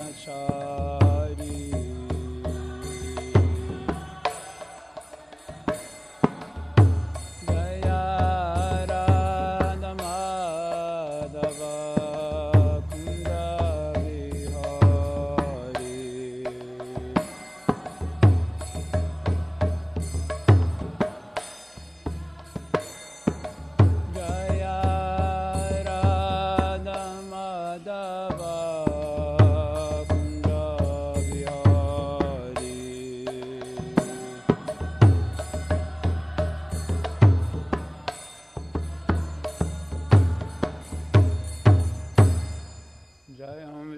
Chari Jaya Radha Madhava Kunda Vihari Jaya Radha Madhava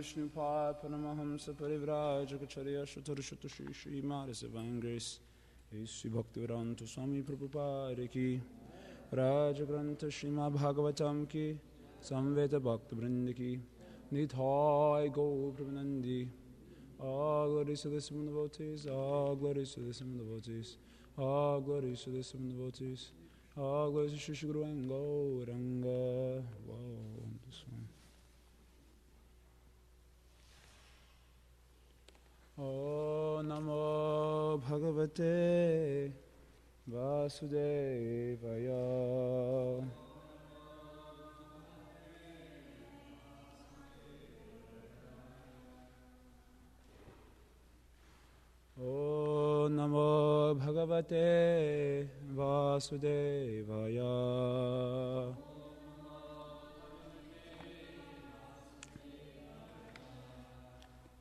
Vishnupada Paramahamsa Parivrajacharya Shatarashata Shri Shri Mara Divine Grace Sri Bhaktivedanta Swami Prabhupada Ki Rajagrantha Srimad Bhagavatam Ki Samveta Bhakta Vrinda Ki Nithai Gaur Pramanandi All glories to the seven devotees, all glories to the seven devotees, all glories to the seven devotees, all glories to Shri Guru and Gauranga. Wow, this one. Om Namo Bhagavate Vasudevaya. Om Namo Bhagavate Vasudevaya.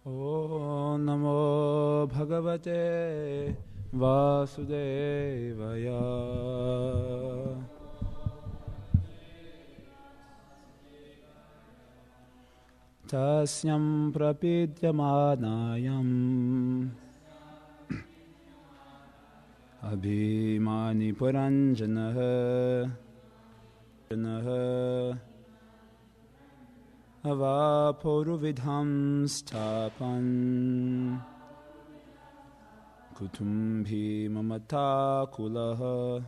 Om Namo Bhagavate Vasudevaya. Tasyam prapidyamanayam Abhimani Puranjanaha Avaporuvidham Stapan Kutumbhi Mamata Kulaha.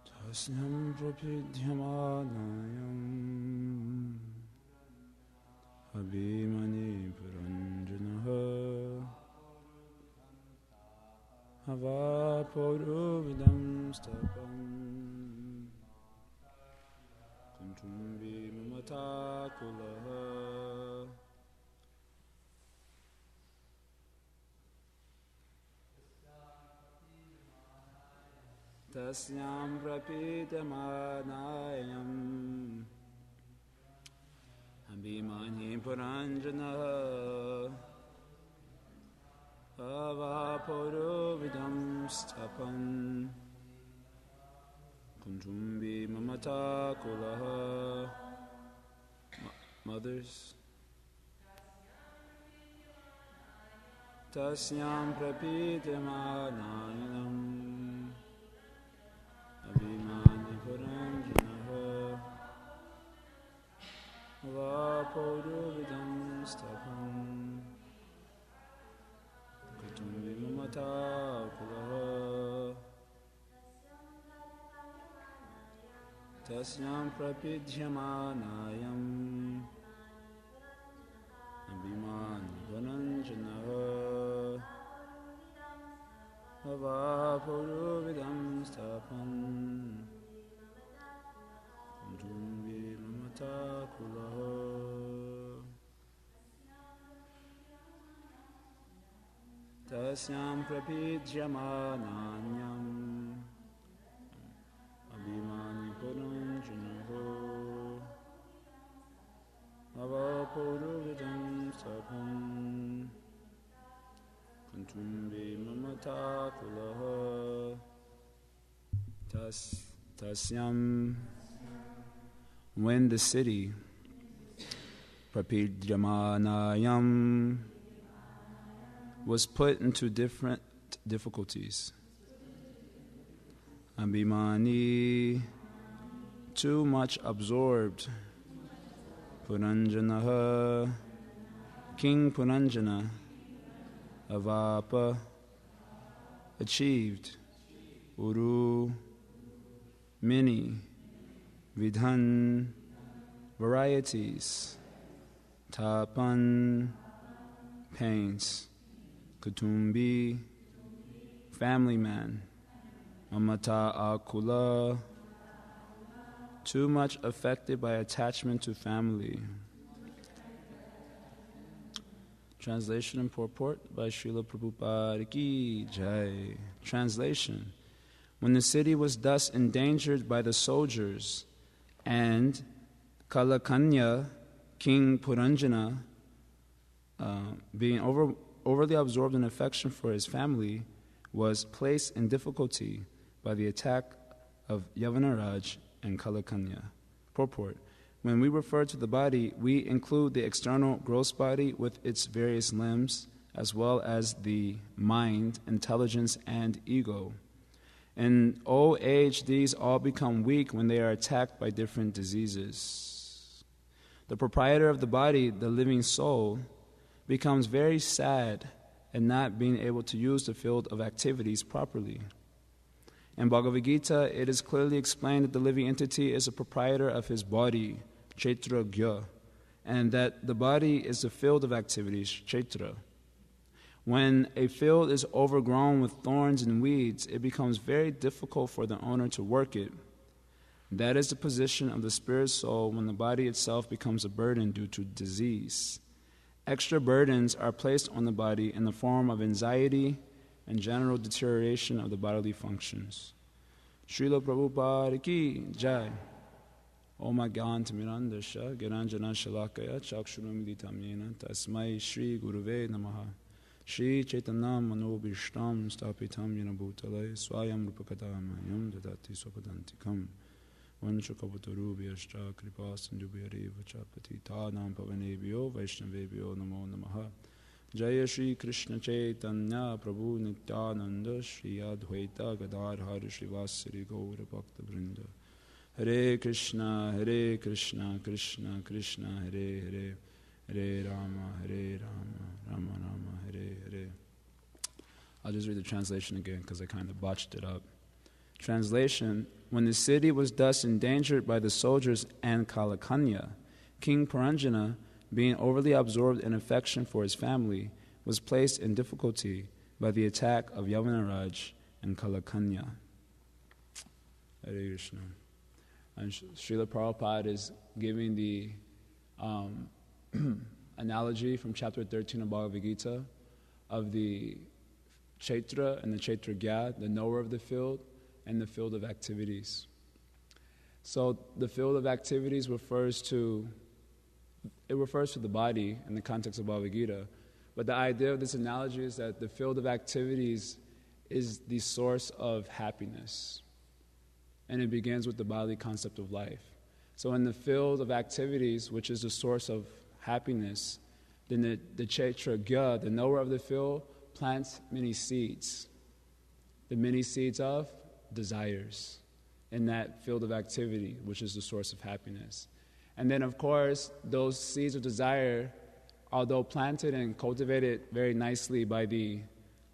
Tasyam prapidyamanayam Abhimani Puranjanaha Avaporuvidam stapam Kuntumbi mamata kulaha. Tasyam prapitamanayam Abhimani puranjana Avaporuvidam stapam Kuntumbi mamata kulaha. Mothers, Tasyam prapitamanayam Abhimani puranjana Avaporuvidam stapam Kutumbi mamata kulaha. Tasyam prapidyamanayam Abhimani puranjana Avaporuvidam stapam Kuntumbi mamata kulaha. Tasyam prapidyamanayam Abhimani puranjana Avaporuvidam stapam Kuntumbi mamata kulaha. Tasyam. When the city Prapidyamanayam was put into different difficulties, Abhimani, too much absorbed, Puranjanaha, King Puranjana, Avapa, achieved uru, many, vidhan, varieties, tapan, pains, kutumbi, family man, mamata akula, too much affected by attachment to family. Translation and purport by Srila Prabhupada Ki Jai. Translation: when the city was thus endangered by the soldiers, and Kalakanya, King Puranjana, being overly absorbed in affection for his family, was placed in difficulty by the attack of Yavanaraj and Kalakanya. Purport: when we refer to the body, we include the external gross body with its various limbs, as well as the mind, intelligence, and ego. In old age, these all become weak when they are attacked by different diseases. The proprietor of the body, the living soul, becomes very sad at not being able to use the field of activities properly. In Bhagavad Gita, it is clearly explained that the living entity is a proprietor of his body, Chaitra Gya, and that the body is the field of activities, Chaitra. When a field is overgrown with thorns and weeds, it becomes very difficult for the owner to work it. That is the position of the spirit soul when the body itself becomes a burden due to disease. Extra burdens are placed on the body in the form of anxiety and general deterioration of the bodily functions. Srila Prabhupada Ki Jai. Om Gyan Timirandasha Giranjana Shalakaya Chakshuramiditam Yena Tasmai Shri Guruve Namaha Shri Chaitanya Manobhishtam Stapitam Yena Bhutale Swayam Rupakadamayam Dadati Swapadantikam Vanchakavatarubyashcha Kripa Sindhubhyare Vachapati Tadam Pavanebhyo Vaishnavebhyo Namo Namaha Jaya Shri Krishna Chaitanya Prabhu Nityananda Shri Advaita Gadadhar Srivasari Gaura Bhakta Vrinda Hare Krishna Krishna Krishna Hare Hare Hare Rama Rama Rama Hare Hare. I'll just read the translation again because I kind of botched it up. Translation: when the city was thus endangered by the soldiers and Kalakanya, King Puranjana, being overly absorbed in affection for his family, was placed in difficulty by the attack of Yavanaraj and Kalakanya. Hare Krishna. And Srila Prabhupada is giving the analogy from chapter 13 of Bhagavad Gita of the Chaitra and the Chaitra Gya, the knower of the field, and the field of activities. So the field of activities refers to the body in the context of Bhagavad Gita, but the idea of this analogy is that the field of activities is the source of happiness. And it begins with the bodily concept of life. So in the field of activities, which is the source of happiness, then the Chaitra Gya, the knower of the field, plants many seeds. The many seeds of desires in that field of activity, which is the source of happiness. And then, of course, those seeds of desire, although planted and cultivated very nicely by the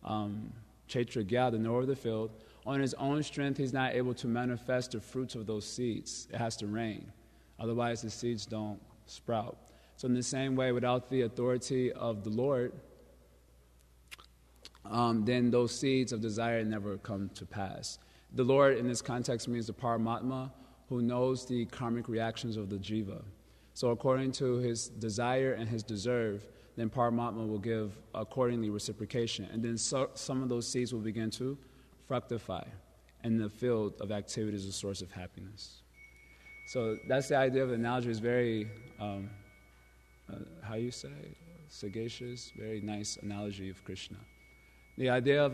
Chaitra Gya, the knower of the field, on his own strength, he's not able to manifest the fruits of those seeds. It has to rain. Otherwise, the seeds don't sprout. So in the same way, without the authority of the Lord, then those seeds of desire never come to pass. The Lord, in this context, means the Paramatma, who knows the karmic reactions of the jiva. So according to his desire and his deserve, then Paramatma will give accordingly reciprocation. And then some of those seeds will begin to fructify, and the field of activity is a source of happiness. So that's the idea of the analogy. It's very, sagacious, very nice analogy of Krishna. The idea of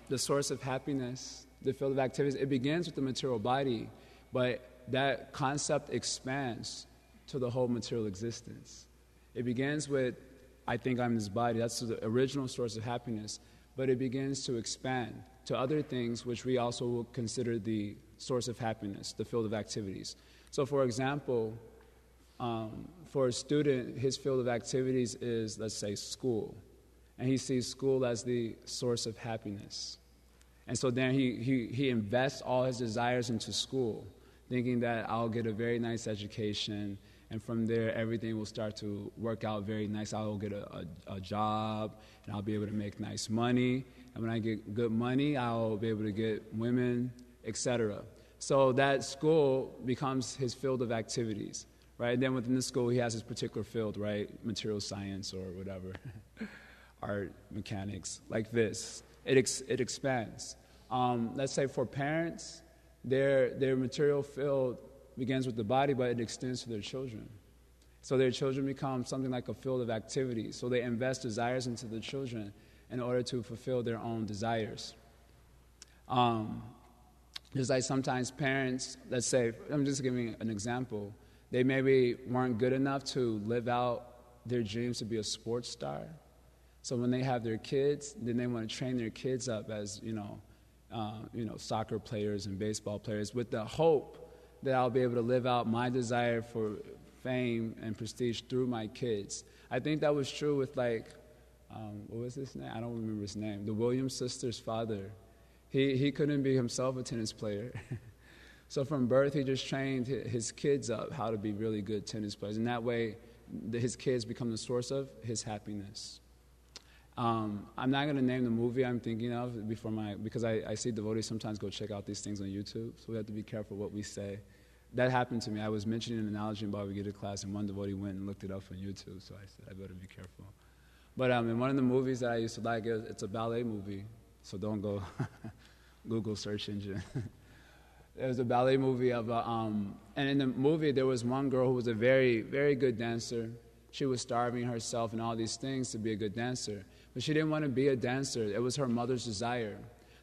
the source of happiness, the field of activities, it begins with the material body, but that concept expands to the whole material existence. It begins with, I think I'm this body, that's the original source of happiness, but it begins to expand to other things which we also will consider the source of happiness, the field of activities. So for example, for a student, his field of activities is, let's say, school. And he sees school as the source of happiness. And so then he invests all his desires into school, thinking that I'll get a very nice education, and from there everything will start to work out very nice. I'll get a job, and I'll be able to make nice money. And when I get good money, I'll be able to get women, etc. So that school becomes his field of activities, right? And then within the school, he has his particular field, right? Material science or whatever, art, mechanics, like this. It expands. Let's say for parents, their material field begins with the body, but it extends to their children. So their children become something like a field of activity. So they invest desires into the children in order to fulfill their own desires. Just like sometimes parents, let's say, I'm just giving an example, they maybe weren't good enough to live out their dreams to be a sports star. So when they have their kids, then they want to train their kids up as, soccer players and baseball players with the hope that I'll be able to live out my desire for fame and prestige through my kids. I think that was true with what was his name? I don't remember his name. The Williams sisters' father. He couldn't be himself a tennis player. So from birth, he just trained his kids up how to be really good tennis players. And that way, his kids become the source of his happiness. I'm not going to name the movie I'm thinking of because I see devotees sometimes go check out these things on YouTube, so we have to be careful what we say. That happened to me. I was mentioning an analogy in Bhagavad Gita class, and one devotee went and looked it up on YouTube, so I said, I better be careful. But in one of the movies that I used to like, it's a ballet movie, so don't go Google search engine. There was a ballet movie and in the movie there was one girl who was a very, very good dancer. She was starving herself and all these things to be a good dancer. But she didn't want to be a dancer. It was her mother's desire.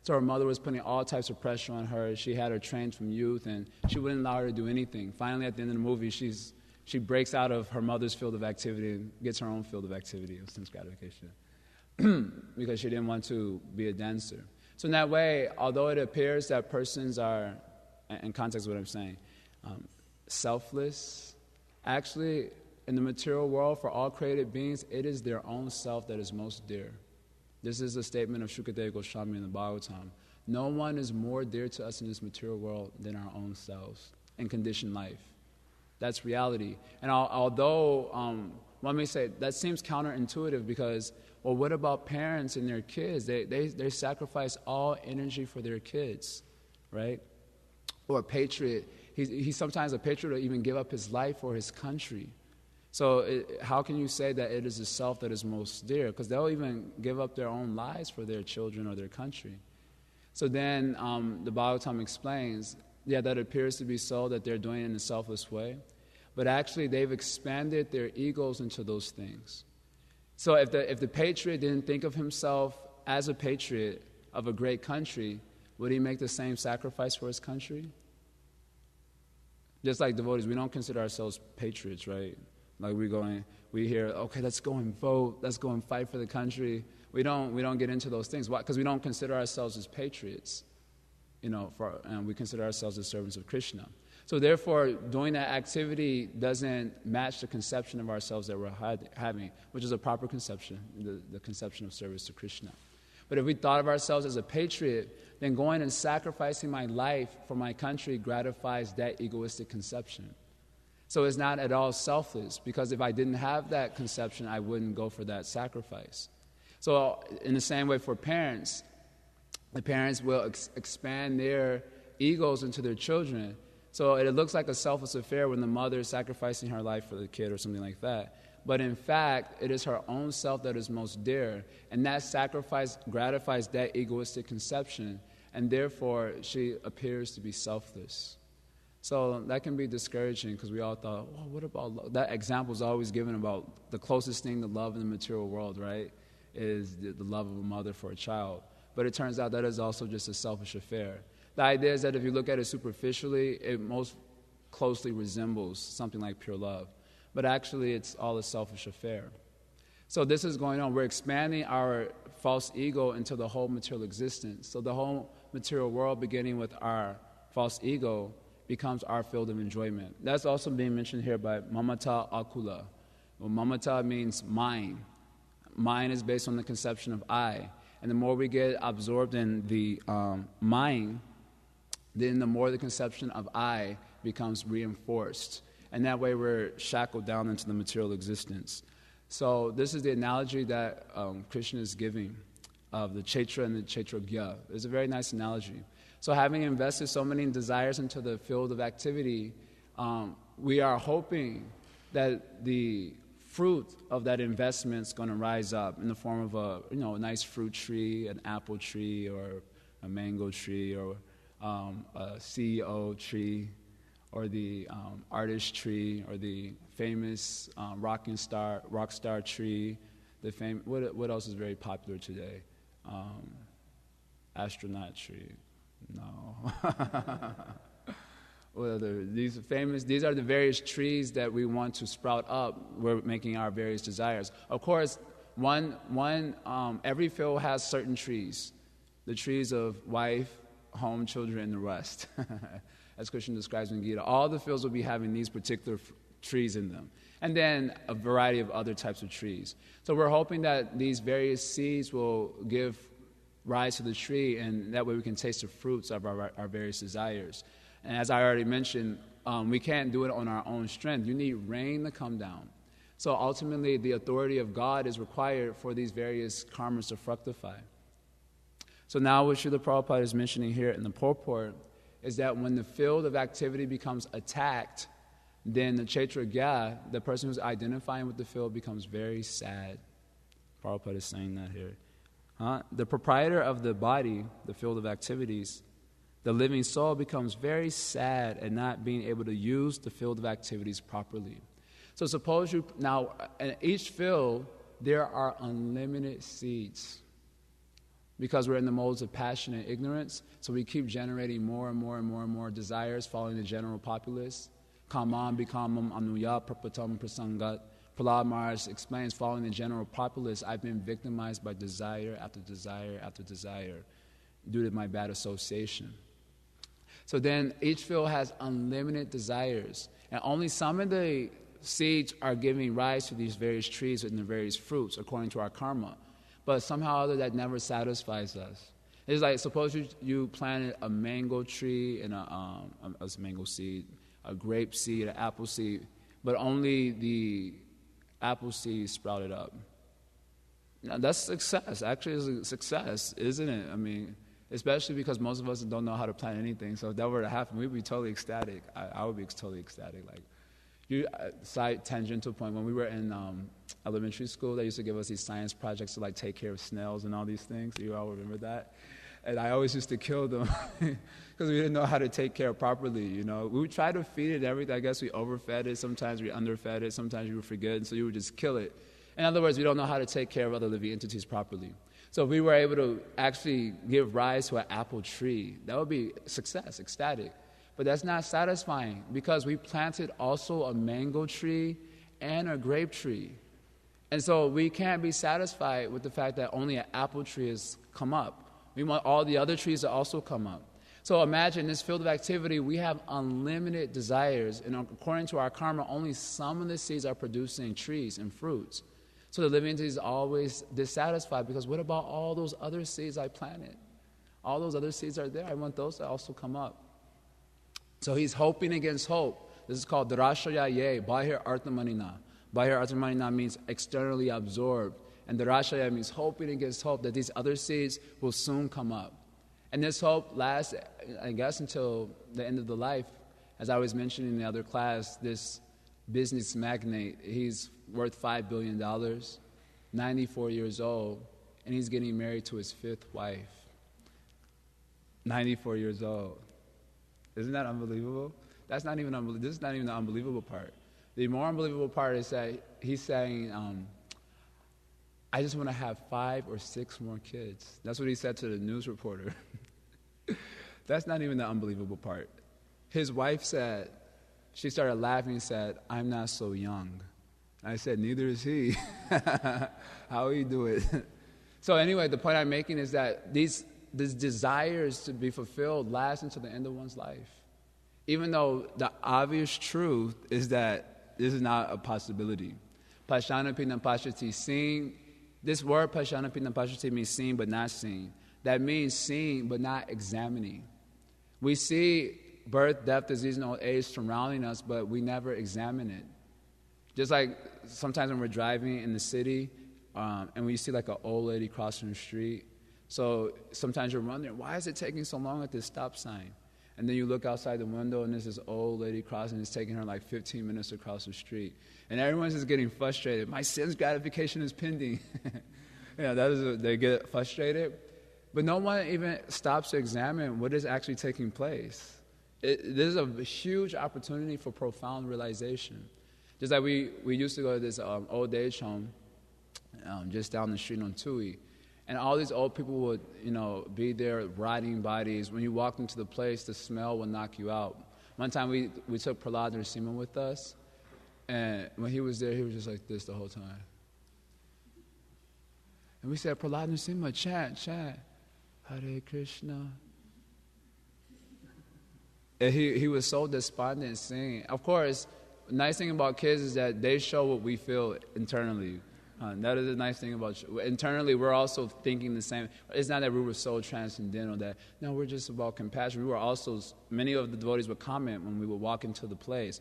So her mother was putting all types of pressure on her. She had her trained from youth, and she wouldn't allow her to do anything. Finally, at the end of the movie, she breaks out of her mother's field of activity and gets her own field of activity of sense gratification because she didn't want to be a dancer. So in that way, although it appears that persons are, in context of what I'm saying, selfless, actually, in the material world, for all created beings, it is their own self that is most dear. This is a statement of Shukadeva Goswami in the Bhagavatam. No one is more dear to us in this material world than our own selves in conditioned life. That's reality. And although one may say that seems counterintuitive because, well, what about parents and their kids? They sacrifice all energy for their kids, right? Or a patriot. He's sometimes a patriot will even give up his life for his country. So how can you say that it is the self that is most dear? Because they'll even give up their own lives for their children or their country. So then the Bhagavatam explains, that appears to be so, that they're doing it in a selfless way. But actually they've expanded their egos into those things. So if the patriot didn't think of himself as a patriot of a great country, would he make the same sacrifice for his country? Just like devotees, we don't consider ourselves patriots, right? Like we hear, okay, let's go and vote, let's go and fight for the country. We don't get into those things. Why? Because we don't consider ourselves as patriots, and we consider ourselves as servants of Krishna. So therefore, doing that activity doesn't match the conception of ourselves that we're having, which is a proper conception, the conception of service to Krishna. But if we thought of ourselves as a patriot, then going and sacrificing my life for my country gratifies that egoistic conception. So it's not at all selfless, because if I didn't have that conception, I wouldn't go for that sacrifice. So in the same way for parents, the parents will expand their egos into their children. So it looks like a selfless affair when the mother is sacrificing her life for the kid or something like that. But in fact, it is her own self that is most dear, and that sacrifice gratifies that egoistic conception, and therefore she appears to be selfless. So that can be discouraging, because we all thought, well, what about love? That example is always given about the closest thing to love in the material world, right, is the love of a mother for a child. But it turns out that is also just a selfish affair. The idea is that if you look at it superficially, it most closely resembles something like pure love. But actually, it's all a selfish affair. So this is going on. We're expanding our false ego into the whole material existence. So the whole material world, beginning with our false ego, becomes our field of enjoyment. That's also being mentioned here by mamata akula. Well, mamata means mine. Mine is based on the conception of I. And the more we get absorbed in the mind, then the more the conception of I becomes reinforced. And that way we're shackled down into the material existence. So this is the analogy that Krishna is giving of the Kshetra and the Kshetragya. It's a very nice analogy. So having invested so many desires into the field of activity, we are hoping that the fruit of that investment is going to rise up in the form of a nice fruit tree, an apple tree, or a mango tree, or a CEO tree, or the artist tree, or the famous rock star tree. What else is very popular today? Astronaut tree. No. Well, these are the various trees that we want to sprout up. We're making our various desires. Of course, every field has certain trees. The trees of wife, home, children, and the rest. As Krishna describes in Gita, all the fields will be having these particular trees in them. And then a variety of other types of trees. So we're hoping that these various seeds will give rise to the tree, and that way we can taste the fruits of our various desires. And as I already mentioned, we can't do it on our own strength. You need rain to come down. So ultimately, the authority of God is required for these various karmas to fructify. So now what Srila Prabhupada is mentioning here in the purport is that when the field of activity becomes attacked, then the Kshetragya, the person who's identifying with the field, becomes very sad. Prabhupada is saying that here. The proprietor of the body, the field of activities, the living soul, becomes very sad at not being able to use the field of activities properly. So suppose now in each field there are unlimited seeds. Because we're in the modes of passion and ignorance, so we keep generating more and more and more and more desires following the general populace. Kamam bikamam anuya prapatam prasangat. Prahlad Maharaj explains, following the general populace, I've been victimized by desire after desire after desire due to my bad association. So then each field has unlimited desires, and only some of the seeds are giving rise to these various trees and the various fruits according to our karma. But somehow or other that never satisfies us. It's like, suppose you planted a mango tree and a mango seed, a grape seed, an apple seed, but only the apple seed sprouted up. Now, that's success. Actually, it's a success, isn't it? I mean, especially because most of us don't know how to plant anything. So if that were to happen, we'd be totally ecstatic. I would be totally ecstatic. Like, side tangential point, when we were in elementary school, they used to give us these science projects to like take care of snails and all these things. You all remember that? And I always used to kill them because we didn't know how to take care properly, you know. We would try to feed it everything. I guess we overfed it. Sometimes we underfed it. Sometimes we would forget, and so you would just kill it. In other words, we don't know how to take care of other living entities properly. So if we were able to actually give rise to an apple tree, that would be success, ecstatic. But that's not satisfying because we planted also a mango tree and a grape tree. And so we can't be satisfied with the fact that only an apple tree has come up. We want all the other trees to also come up. So imagine this field of activity, we have unlimited desires, and according to our karma, only some of the seeds are producing trees and fruits. So the living entity is always dissatisfied because what about all those other seeds I planted? All those other seeds are there. I want those to also come up. So he's hoping against hope. This is called Darashaya Ye, Bahir Arthamanina. Bahir Arthamanina means externally absorbed. And Darashaya means hoping against hope that these other seeds will soon come up. And this hope lasts, I guess, until the end of the life. As I was mentioning in the other class, this business magnate, he's worth $5 billion, 94 years old, and he's getting married to his fifth wife. 94 years old. Isn't that unbelievable? That's not even unbelievable. This is not even the unbelievable part. The more unbelievable part is that he's saying, I just want to have 5 or 6 more kids. That's what he said to the news reporter. That's not even the unbelievable part. His wife said, she started laughing and said, I'm not so young. I said, neither is he. How will he do it? So anyway, the point I'm making is that these desires to be fulfilled last until the end of one's life. Even though the obvious truth is that this is not a possibility. Pashanapinam Pashati, seeing This word pasyanapina pashyati means seeing but not seeing. That means seeing but not examining. We see birth, death, disease, and old age surrounding us, but we never examine it. Just like sometimes when we're driving in the city and we see like an old lady crossing the street, so sometimes you're wondering, why is it taking so long at this stop sign? And then you look outside the window and there's this old lady crossing. It's taking her like 15 minutes to cross the street. And everyone's just getting frustrated. My sense gratification is pending. They get frustrated. But no one even stops to examine what is actually taking place. This is a huge opportunity for profound realization. Just like we used to go to this old age home just down the street on Tui. And all these old people would, be there rotting bodies. When you walked into the place, the smell would knock you out. One time we took Prahlad Narasimha with us, and when he was there, he was just like this the whole time. And we said, Prahlad Narasimha, chant, Hare Krishna. And he was so despondent singing. Of course, the nice thing about kids is that they show what we feel internally. That is the nice thing about internally, we're also thinking the same. It's not that we were so transcendental that, no, we're just about compassion. We were also, many of the devotees would comment when we would walk into the place.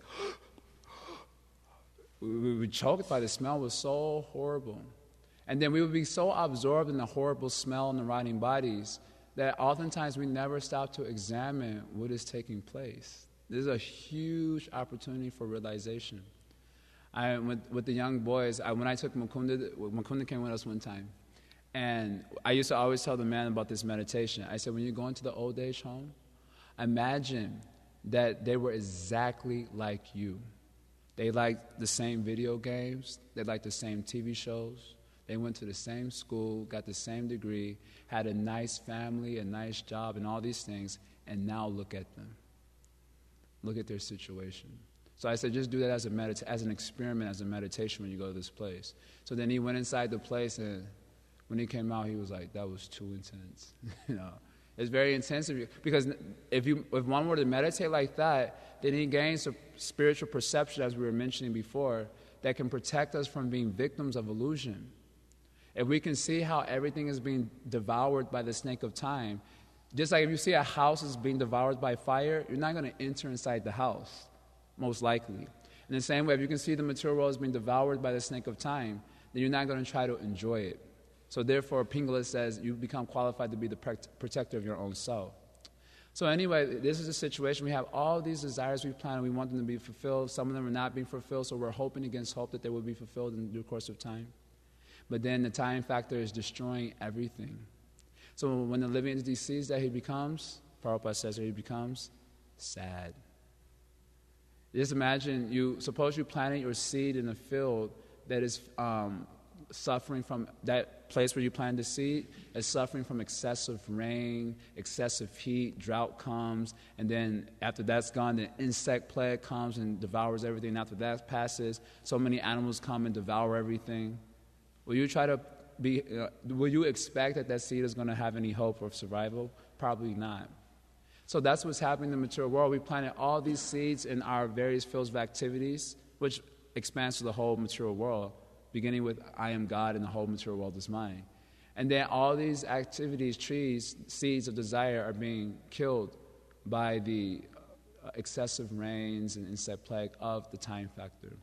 We were choked by the smell. It was so horrible. And then we would be so absorbed in the horrible smell and the rotting bodies that oftentimes we never stop to examine what is taking place. This is a huge opportunity for realization. With the young boys, when I took Mukunda came with us one time, and I used to always tell the man about this meditation. I said, when you go into the old age home, imagine that they were exactly like you. They liked the same video games. They liked the same TV shows. They went to the same school, got the same degree, had a nice family, a nice job, and all these things, and now look at them. Look at their situation. So I said, just do that as an experiment, as a meditation when you go to this place. So then he went inside the place, and when he came out, he was like, that was too intense. It's very intense because if one were to meditate like that, then he gains a spiritual perception, as we were mentioning before, that can protect us from being victims of illusion. If we can see how everything is being devoured by the snake of time, just like if you see a house is being devoured by fire, you're not going to enter inside the house, most likely. In the same way, if you can see the material world is being devoured by the snake of time, then you're not going to try to enjoy it. So therefore, Pingala says you become qualified to be the protector of your own self. So anyway, this is a situation. We have all these desires we plan, and we want them to be fulfilled. Some of them are not being fulfilled, so we're hoping against hope that they will be fulfilled in due course of time. But then the time factor is destroying everything. So when the living entity sees that, he becomes, Prabhupada says that he becomes sad. Just imagine, suppose you planted your seed in a field that is suffering from, that place where you planted the seed is suffering from excessive rain, excessive heat, drought comes, and then after that's gone, the insect plague comes and devours everything. And after that passes, so many animals come and devour everything. Will you expect that seed is going to have any hope of survival? Probably not. So that's what's happening in the material world. We planted all these seeds in our various fields of activities, which expands to the whole material world, beginning with I am God and the whole material world is mine. And then all these activities, trees, seeds of desire are being killed by the excessive rains and insect plague of the time factor.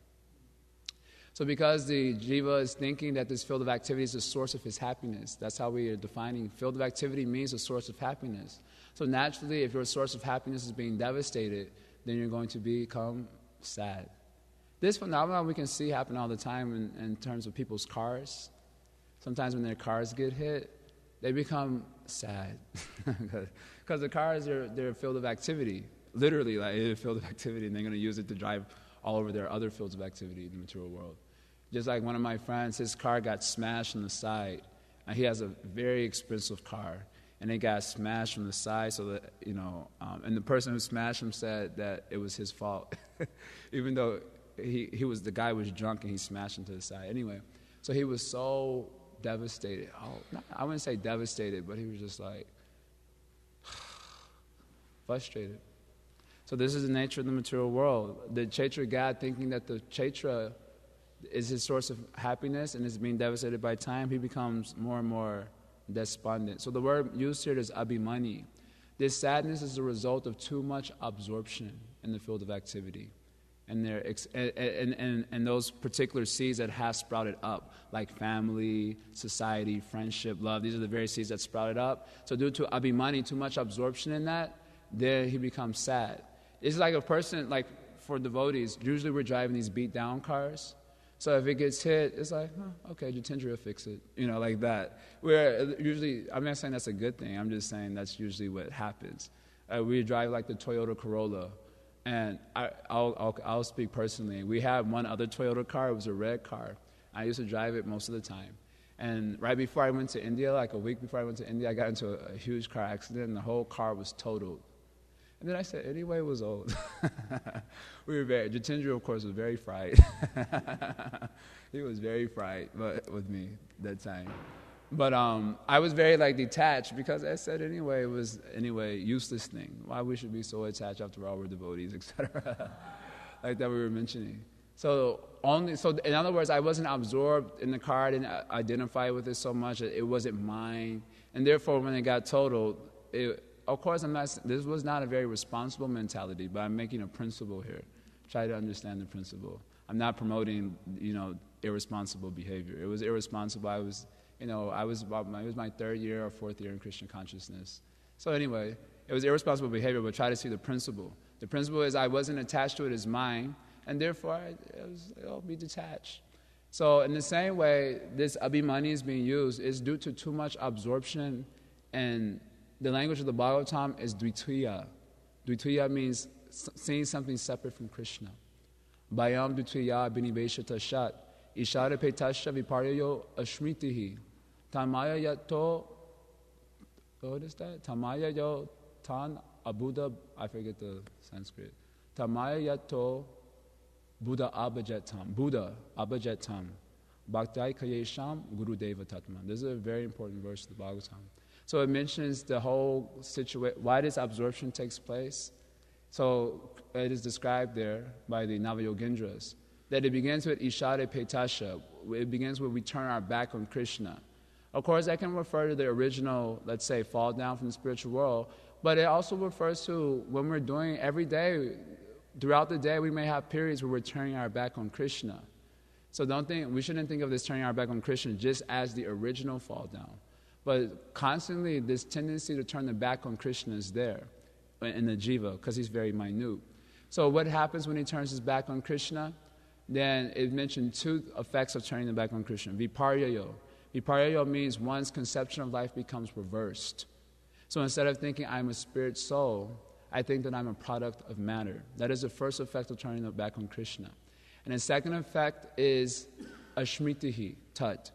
So because the jiva is thinking that this field of activity is the source of his happiness, that's how we are defining. Field of activity means a source of happiness. So naturally, if your source of happiness is being devastated, then you're going to become sad. This phenomenon we can see happen all the time in terms of people's cars. Sometimes when their cars get hit, they become sad. Because the car is their field of activity. Literally, like a field of activity, and they're going to use it to drive all over their other fields of activity in the material world. Just like one of my friends, his car got smashed on the side. And he has a very expensive car. And it got smashed from the side, so that, and the person who smashed him said that it was his fault. Even though the guy was drunk and he smashed him to the side. Anyway, so he was so devastated. I wouldn't say devastated, but he was just like frustrated. So this is the nature of the material world. The Chaitra god thinking that the Chaitra, is his source of happiness and is being devastated by time, he becomes more and more despondent. So the word used here is abhimani. This sadness is the result of too much absorption in the field of activity. And those particular seeds that have sprouted up, like family, society, friendship, love, these are the very seeds that sprouted up. So due to abhimani, too much absorption in that, there he becomes sad. It's like a person, like for devotees, usually we're driving these beat down cars. So if it gets hit, it's like, okay, Jitendra will fix it, like that. Where usually, I'm not saying that's a good thing, I'm just saying that's usually what happens. We drive like the Toyota Corolla, and I'll speak personally. We have one other Toyota car, it was a red car. I used to drive it most of the time. And right before I went to India, like a week before I went to India, I got into a huge car accident, and the whole car was totaled. And then I said, anyway, it was old. Jitendra, of course, was very fried. He was very fried with me that time. But I was very detached because I said anyway, it was useless thing. Why we should be so attached after all we're devotees, etc. Like that we were mentioning. So in other words, I wasn't absorbed in the car. I didn't identify with it so much. It wasn't mine. And therefore, when it got totaled, of course, this was not a very responsible mentality, but I'm making a principle here. Try to understand the principle. I'm not promoting, irresponsible behavior. It was irresponsible. It was my third year or fourth year in Krishna consciousness. So anyway, it was irresponsible behavior, but try to see the principle. The principle is I wasn't attached to it as mine, and therefore I'll be detached. So in the same way, this abhimani is being used is due to too much absorption, and the language of the Bhagavatam is dvitiya. Dvitiya means seeing something separate from Krishna. Bhayam dvitiya biniveshata shat. Ishara petasha viparyayo ashmitihi. Tamaya yato, what is that? Tamaya yo tan abuddha, I forget the Sanskrit. Tamaya yato Buddha abhajatam. Bhaktai kayesham guru deva tatman. This is a very important verse of the Bhagavatam. So it mentions the whole situation, why this absorption takes place. So it is described there by the Navayogindras, that it begins with Ishare Petasha. It begins with we turn our back on Krishna. Of course, that can refer to the original, let's say, fall down from the spiritual world, but it also refers to when we're doing every day, throughout the day, we may have periods where we're turning our back on Krishna. So we shouldn't think of this turning our back on Krishna just as the original fall down. But constantly, this tendency to turn the back on Krishna is there in the jiva, because he's very minute. So what happens when he turns his back on Krishna? Then it mentioned two effects of turning the back on Krishna. Viparyayo. Viparyayo means one's conception of life becomes reversed. So instead of thinking I'm a spirit soul, I think that I'm a product of matter. That is the first effect of turning the back on Krishna. And the second effect is ashmitihi, tat.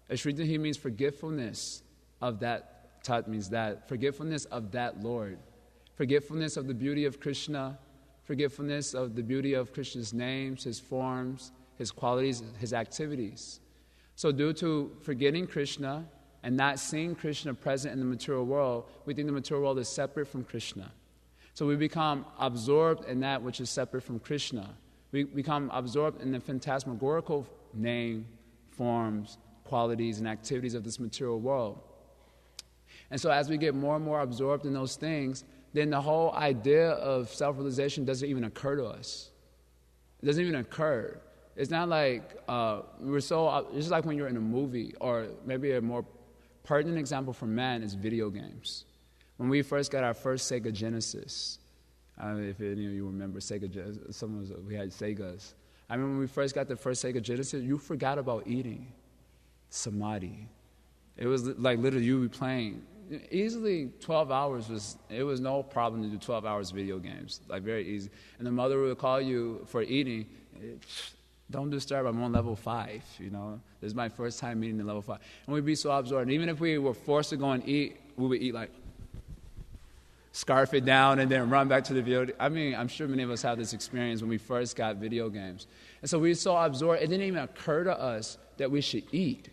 Ashmitihi means forgetfulness of that, tat means that, forgetfulness of that Lord. Forgetfulness of the beauty of Krishna, forgetfulness of the beauty of Krishna's names, his forms, his qualities, his activities. So due to forgetting Krishna and not seeing Krishna present in the material world, we think the material world is separate from Krishna. So we become absorbed in that which is separate from Krishna. We become absorbed in the phantasmagorical name, forms, qualities, and activities of this material world. And so as we get more and more absorbed in those things, then the whole idea of self-realization doesn't even occur to us. It doesn't even occur. It's not like it's just like when you're in a movie, or maybe a more pertinent example for man is video games. When we first got our first Sega Genesis, if any of you remember Sega Genesis, we had Segas. I remember when we first got the first Sega Genesis, you forgot about eating. Samadhi. It was like literally you were playing. Easily 12 hours was no problem to do 12 hours video games, like very easy. And the mother would call you for eating, don't disturb, I'm on level 5, This is my first time eating in level 5. And we'd be so absorbed. And even if we were forced to go and eat, we would eat like, scarf it down and then run back to the video. I mean, I'm sure many of us have this experience when we first got video games. And so we were so absorbed, it didn't even occur to us that we should eat.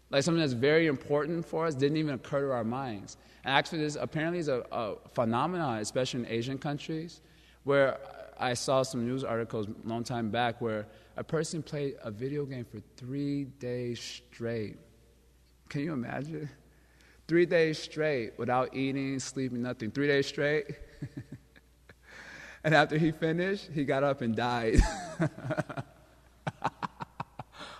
Like something that's very important for us didn't even occur to our minds. And actually this apparently is a phenomenon, especially in Asian countries, where I saw some news articles a long time back where a person played a video game for 3 days straight. Can you imagine? 3 days straight without eating, sleeping, nothing. 3 days straight. And after he finished, he got up and died.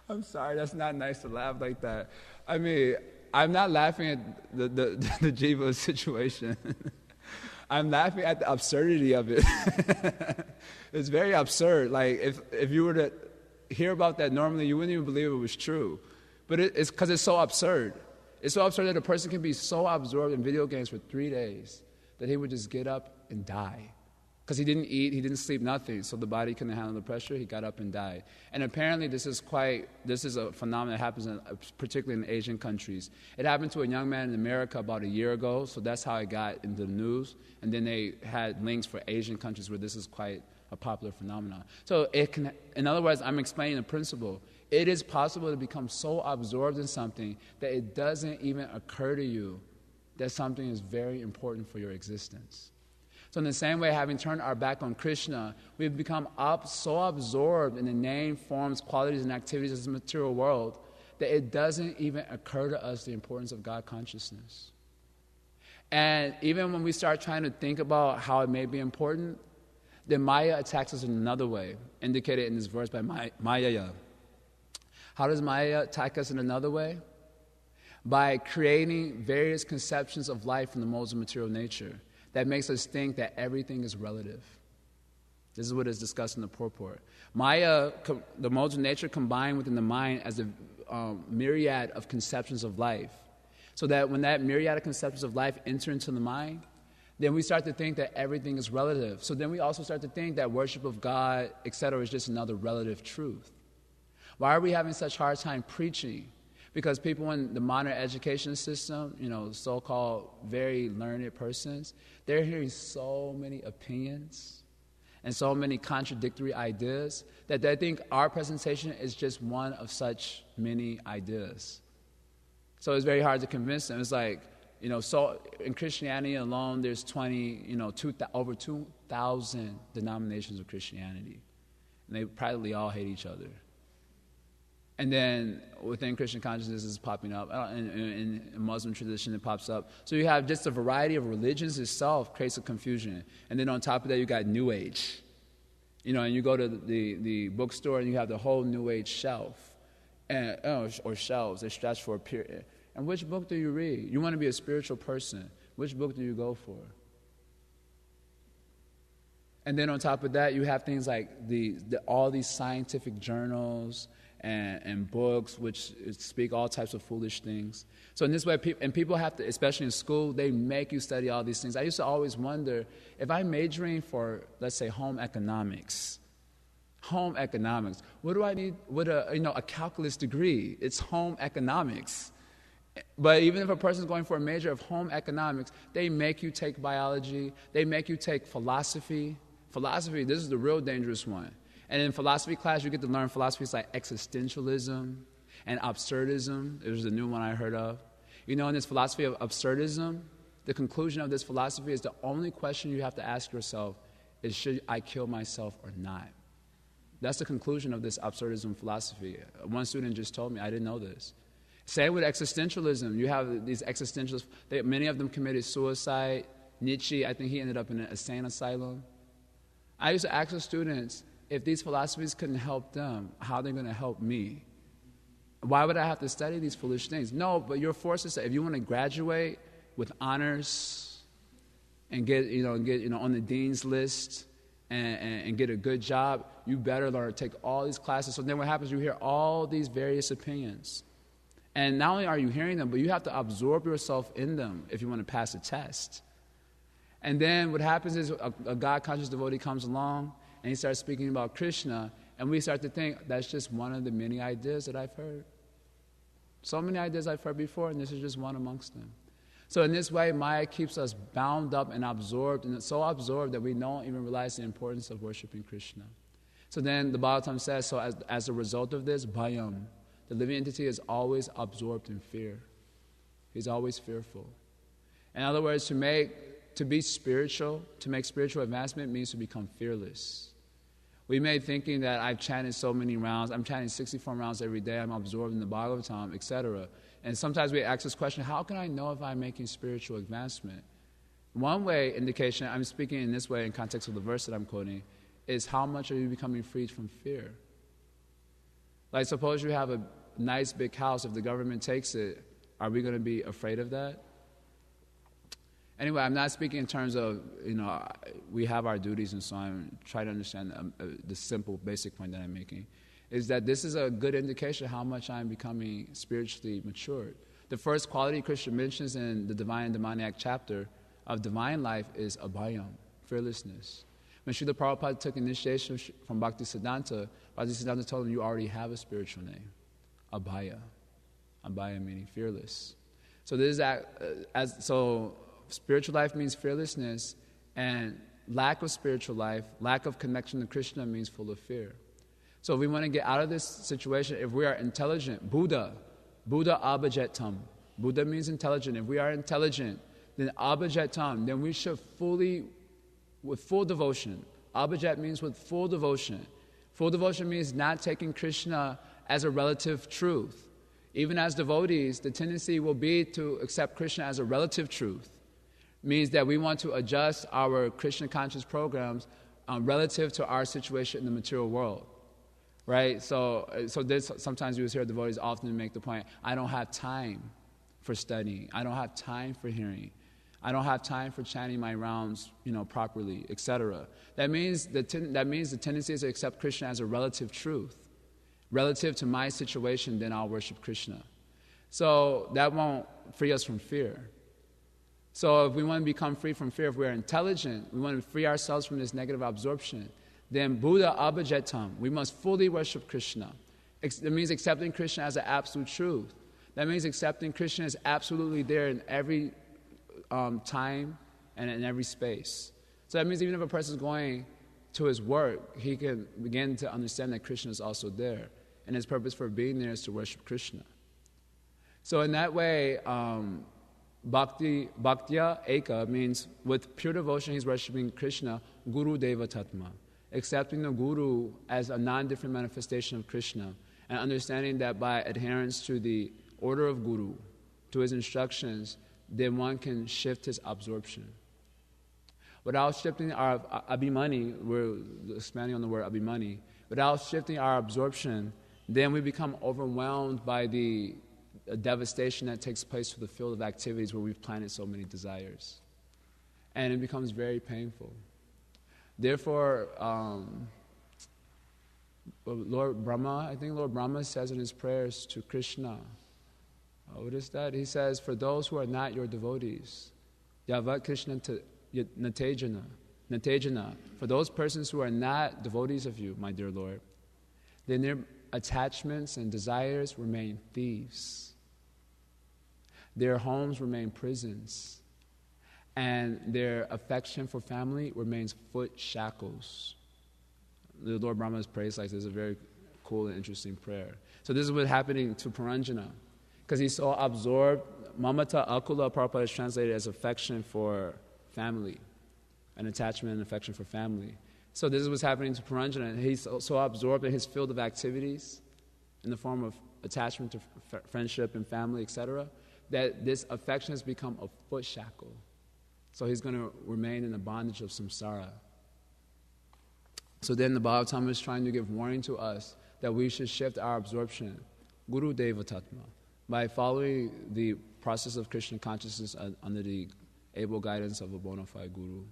I'm sorry, that's not nice to laugh like that. I mean, I'm not laughing at the Jiva situation. I'm laughing at the absurdity of it. It's very absurd. Like, if you were to hear about that normally, you wouldn't even believe it was true. But it's because it's so absurd. It's so absurd that a person can be so absorbed in video games for 3 days that he would just get up and die. Because he didn't eat, he didn't sleep, nothing. So the body couldn't handle the pressure, he got up and died. And apparently this is a phenomenon that happens particularly in Asian countries. It happened to a young man in America about a year ago, so that's how it got into the news. And then they had links for Asian countries where this is quite a popular phenomenon. So in other words, I'm explaining the principle. It is possible to become so absorbed in something that it doesn't even occur to you that something is very important for your existence. So in the same way, having turned our back on Krishna, we've become so absorbed in the name, forms, qualities, and activities of the material world that it doesn't even occur to us the importance of God consciousness. And even when we start trying to think about how it may be important, then Maya attacks us in another way, indicated in this verse by Maya. How does Maya attack us in another way? By creating various conceptions of life from the modes of material nature that makes us think that everything is relative. This is what is discussed in the purport. Maya, the modes of nature combine within the mind as a myriad of conceptions of life. So that when that myriad of conceptions of life enter into the mind, then we start to think that everything is relative. So then we also start to think that worship of God, etc., is just another relative truth. Why are we having such a hard time preaching? Because people in the modern education system, so-called very learned persons, they're hearing so many opinions and so many contradictory ideas that they think our presentation is just one of such many ideas. So it's very hard to convince them. It's like, so in Christianity alone, there's over 2,000 denominations of Christianity. And they practically all hate each other. And then within Christian consciousness is popping up. In Muslim tradition, it pops up. So you have just a variety of religions itself creates a confusion. And then on top of that, you got New Age. And you go to the bookstore and you have the whole New Age shelf. Or shelves. They stretch for a period. And which book do you read? You want to be a spiritual person. Which book do you go for? And then on top of that, you have things like all these scientific journals and books which speak all types of foolish things. So in this way, people have to, especially in school, they make you study all these things. I used to always wonder, if I'm majoring for, let's say, home economics, what do I need with a calculus degree? It's home economics. But even if a person is going for a major of home economics, they make you take biology, they make you take philosophy. Philosophy, this is the real dangerous one. And in philosophy class, you get to learn philosophies like existentialism and absurdism. There's a new one I heard of. In this philosophy of absurdism, the conclusion of this philosophy is the only question you have to ask yourself is, should I kill myself or not? That's the conclusion of this absurdism philosophy. One student just told me, I didn't know this. Same with existentialism. You have these existentialists, many of them committed suicide. Nietzsche, I think he ended up in an insane asylum. I used to ask the students, if these philosophies couldn't help them, how are they going to help me? Why would I have to study these foolish things? No, but you're forced to say, if you want to graduate with honors and get on the dean's list and get a good job, you better learn to take all these classes. So then what happens, you hear all these various opinions. And not only are you hearing them, but you have to absorb yourself in them if you want to pass a test. And then what happens is a God-conscious devotee comes along and he starts speaking about Krishna, and we start to think, that's just one of the many ideas that I've heard. So many ideas I've heard before, and this is just one amongst them. So in this way, Maya keeps us bound up and absorbed, and it's so absorbed that we don't even realize the importance of worshiping Krishna. So then the Bhagavatam says, so as a result of this, bhayam, the living entity is always absorbed in fear. He's always fearful. In other words, to make be spiritual, to make spiritual advancement means to become fearless. We may thinking that I've chanted so many rounds, I'm chanting 64 rounds every day, I'm absorbed in the Bhagavatam, etc. And sometimes we ask this question, how can I know if I'm making spiritual advancement? One way indication, I'm speaking in this way in context of the verse that I'm quoting, is how much are you becoming freed from fear? Like suppose you have a nice big house, if the government takes it, are we going to be afraid of that? Anyway, I'm not speaking in terms of, we have our duties and so on. Try to understand the simple, basic point that I'm making, is that this is a good indication how much I'm becoming spiritually matured. The first quality Krishna mentions in the Divine and Demoniac chapter of divine life is abhayam, fearlessness. When Srila Prabhupada took initiation from Bhaktisiddhanta told him, you already have a spiritual name, abhaya. Abhaya meaning fearless. So this is spiritual life means fearlessness, and lack of spiritual life, lack of connection to Krishna means full of fear. So if we want to get out of this situation, if we are intelligent, Buddha abhajetam. Buddha means intelligent. If we are intelligent, then abhajetam, then we should with full devotion. Abhajat means with full devotion. Full devotion means not taking Krishna as a relative truth. Even as devotees, the tendency will be to accept Krishna as a relative truth. Means that we want to adjust our Krishna conscious programs relative to our situation in the material world, right? So sometimes you will hear devotees often make the point, I don't have time for studying. I don't have time for hearing. I don't have time for chanting my rounds, properly, etc. That means the tendency is to accept Krishna as a relative truth. Relative to my situation, then I'll worship Krishna. So that won't free us from fear. So if we want to become free from fear, if we're intelligent, we want to free ourselves from this negative absorption, then Buddha abhajetam, we must fully worship Krishna. That means accepting Krishna as an absolute truth. That means accepting Krishna as absolutely there in every time and in every space. So that means even if a person is going to his work, he can begin to understand that Krishna is also there. And his purpose for being there is to worship Krishna. So in that way, Bhaktya Eka means with pure devotion he's worshiping Krishna, Guru Deva Tatma, accepting the Guru as a non-different manifestation of Krishna, and understanding that by adherence to the order of Guru, to his instructions, then one can shift his absorption. Without shifting our abhimani, we're expanding on the word abhimani, without shifting our absorption, then we become overwhelmed by the devastation that takes place through the field of activities where we've planted so many desires. And it becomes very painful. Therefore, Lord Brahma says in his prayers to Krishna, what is that? He says, for those who are not your devotees, Yavat Krishna Natejana, for those persons who are not devotees of you, my dear Lord, then their attachments and desires remain thieves. Their homes remain prisons. And their affection for family remains foot shackles. The Lord Brahma's praise like this is a very cool and interesting prayer. So this is what's happening to Puranjana. Because he's so absorbed, Mamata Akula Prabhupada is translated as affection for family, an attachment and affection for family. So this is what's happening to Puranjana. He's so absorbed in his field of activities in the form of attachment to friendship and family, etc., that this affection has become a foot shackle. So he's going to remain in the bondage of samsara. So then the Bhagavatam is trying to give warning to us that we should shift our absorption, Guru Deva Tatma, by following the process of Krishna consciousness under the able guidance of a bona fide guru.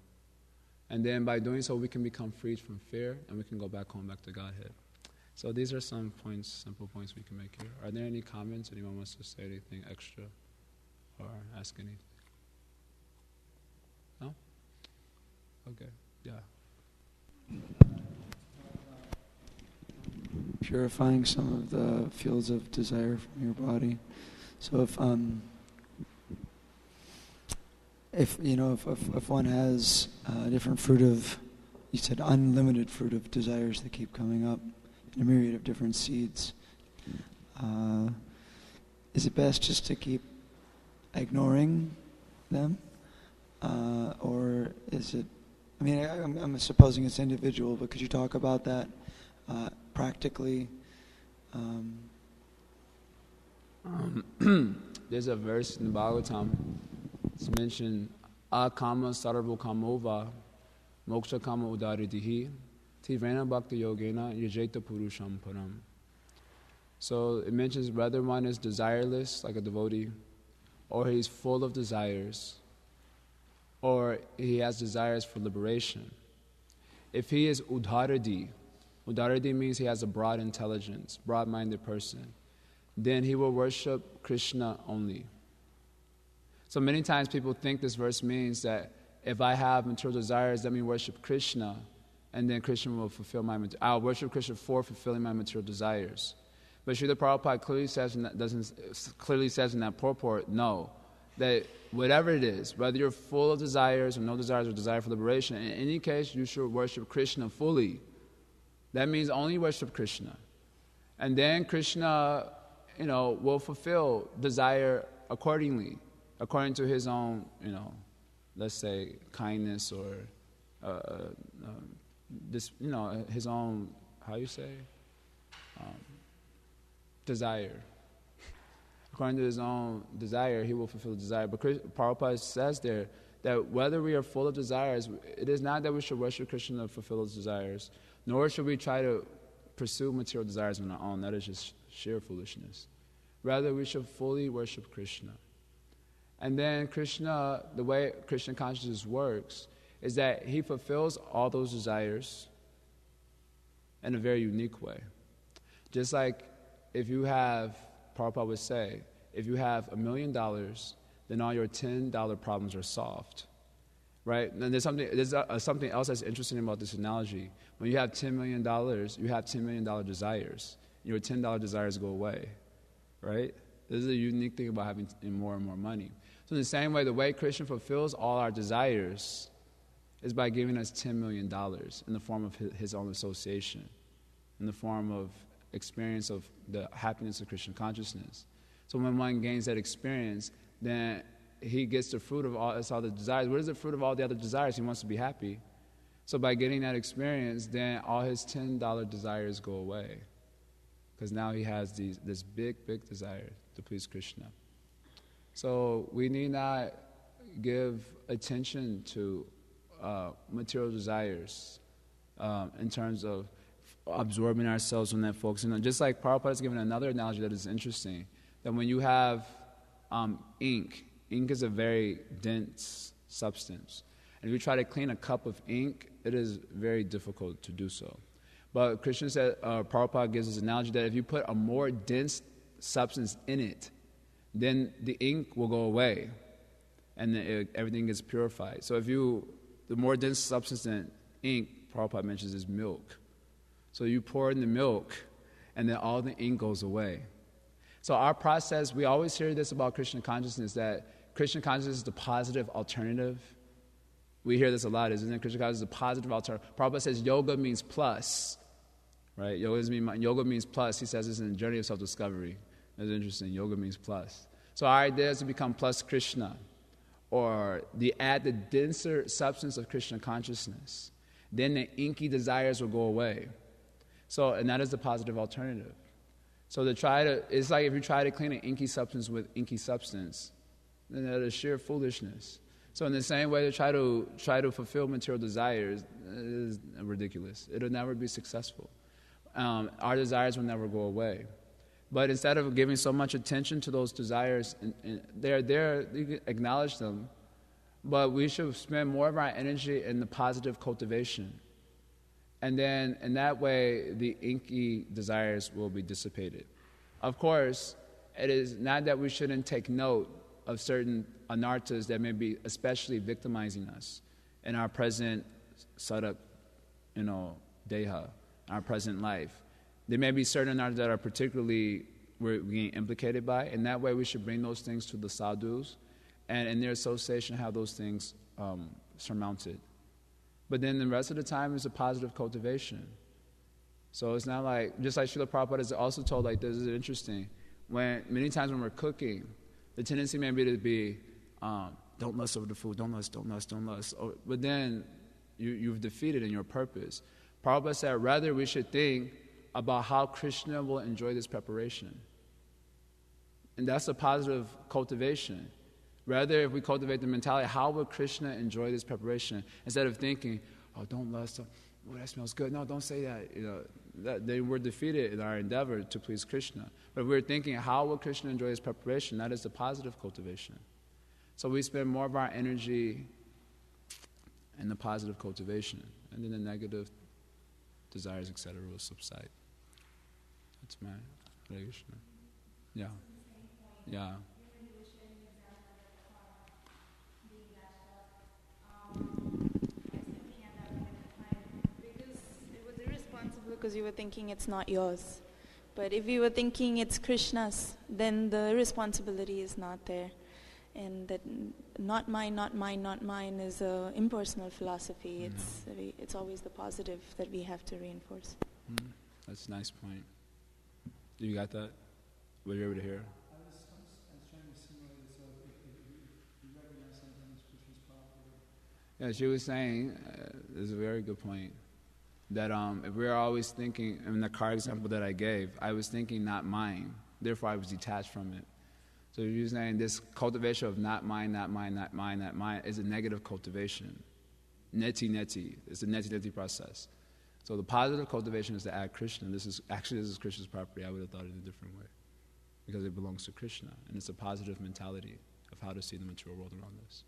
And then by doing so, we can become freed from fear and we can go back home, back to Godhead. So these are some points, simple points we can make here. Are there any comments? Anyone wants to say anything extra or ask anything? No? Okay, yeah. Purifying some of the fields of desire from your body. So if one has different fruit of, you said unlimited fruit of desires that keep coming up in a myriad of different seeds, is it best just to keep ignoring them? or is it? I mean, I'm supposing it's individual, but could you talk about that practically? There's a verse in the Bhagavatam. It's mentioned, akama sarva kamova moksha kama udaridihi tivrena bhakti yogena yajeta purusham param. So it mentions whether one is desireless, like a devotee, or he's full of desires, or he has desires for liberation. If he is udharadi means he has a broad intelligence, broad-minded person, then he will worship Krishna only. So many times people think this verse means that if I have material desires, let me worship Krishna, and then Krishna will fulfill I'll worship Krishna for fulfilling my material desires. But Srila Prabhupada clearly says in that purport, no, that whatever it is, whether you're full of desires or no desires or desire for liberation, in any case, you should worship Krishna fully. That means only worship Krishna. And then Krishna, will fulfill desire accordingly, according to his own, let's say, kindness or his own, desire. According to his own desire, he will fulfill the desire. But Prabhupada says there that whether we are full of desires, it is not that we should worship Krishna to fulfill those desires, nor should we try to pursue material desires on our own. That is just sheer foolishness. Rather, we should fully worship Krishna. And then Krishna, the way Krishna consciousness works, is that he fulfills all those desires in a very unique way. Just like if you have, Prabhupada would say, if you have $1 million, then all your $10 problems are solved. Right? And there's something else that's interesting about this analogy. When you have $10 million, you have $10 million desires. Your $10 desires go away. Right? This is a unique thing about having more and more money. So in the same way, the way Krishna fulfills all our desires is by giving us $10 million in the form of his own association, in the form of experience of the happiness of Krishna consciousness. So when one gains that experience, then he gets the fruit of all the desires. What is the fruit of all the other desires? He wants to be happy. So by getting that experience, then all his $10 desires go away. Because now he has this big, big desire to please Krishna. So we need not give attention to material desires in terms of absorbing ourselves from that focus. And just like Prabhupada has given another analogy that is interesting, that when you have ink is a very dense substance. And if you try to clean a cup of ink, it is very difficult to do so. But Krishna said, Prabhupada gives this analogy that if you put a more dense substance in it, then the ink will go away, and everything gets purified. So the more dense substance in ink, Prabhupada mentions, is milk. So you pour in the milk, and then all the ink goes away. So our process, we always hear this about Krishna consciousness, that Krishna consciousness is the positive alternative. We hear this a lot, isn't it? Krishna consciousness is the positive alternative. Prabhupada says yoga means plus, right? Yoga means plus. He says this in the Journey of Self-Discovery. That's interesting. Yoga means plus. So our idea is to become plus Krishna, or add the denser substance of Krishna consciousness. Then the inky desires will go away. So, and that is the positive alternative. So it's like if you try to clean an inky substance with inky substance, then that is sheer foolishness. So in the same way, to try to fulfill material desires is ridiculous. It'll never be successful. Our desires will never go away. But instead of giving so much attention to those desires, they're there, you can acknowledge them, but we should spend more of our energy in the positive cultivation. And then in that way, the inky desires will be dissipated. Of course, it is not that we shouldn't take note of certain anarthas that may be especially victimizing us in our present sadak, deha, our present life. There may be certain anarthas that are particularly we're being implicated by, and that way we should bring those things to the sadhus, and in their association have those things surmounted. But then the rest of the time is a positive cultivation. So it's not like, just like Srila Prabhupada is also told, like this is interesting, many times when we're cooking, the tendency may be to be don't lust over the food, don't lust. But then you've defeated in your purpose. Prabhupada said, rather we should think about how Krishna will enjoy this preparation. And that's a positive cultivation. Rather, if we cultivate the mentality, how will Krishna enjoy this preparation? Instead of thinking, oh, don't lust, oh, that smells good. No, don't say that. They were defeated in our endeavor to please Krishna. But if we're thinking, how will Krishna enjoy his preparation? That is the positive cultivation. So we spend more of our energy in the positive cultivation, and then the negative desires, etc., will subside. That's my Krishna. Yeah. Yeah. Because you were thinking it's not yours. But if you were thinking it's Krishna's, then the responsibility is not there. And that not mine is an impersonal philosophy. It's always the positive that we have to reinforce. That's a nice point. You got that? Were you able to hear? I was trying to simulate it, so if you recognize something as Krishna's property. Yeah, she was saying, this is a very good point, that if we're always thinking, in the car example that I gave, I was thinking not mine, therefore I was detached from it. So you're saying this cultivation of not mine is a negative cultivation. Neti. It's a neti process. So the positive cultivation is to add Krishna. This is Krishna's property. I would have thought it in a different way, because it belongs to Krishna. And it's a positive mentality of how to see the material world around us.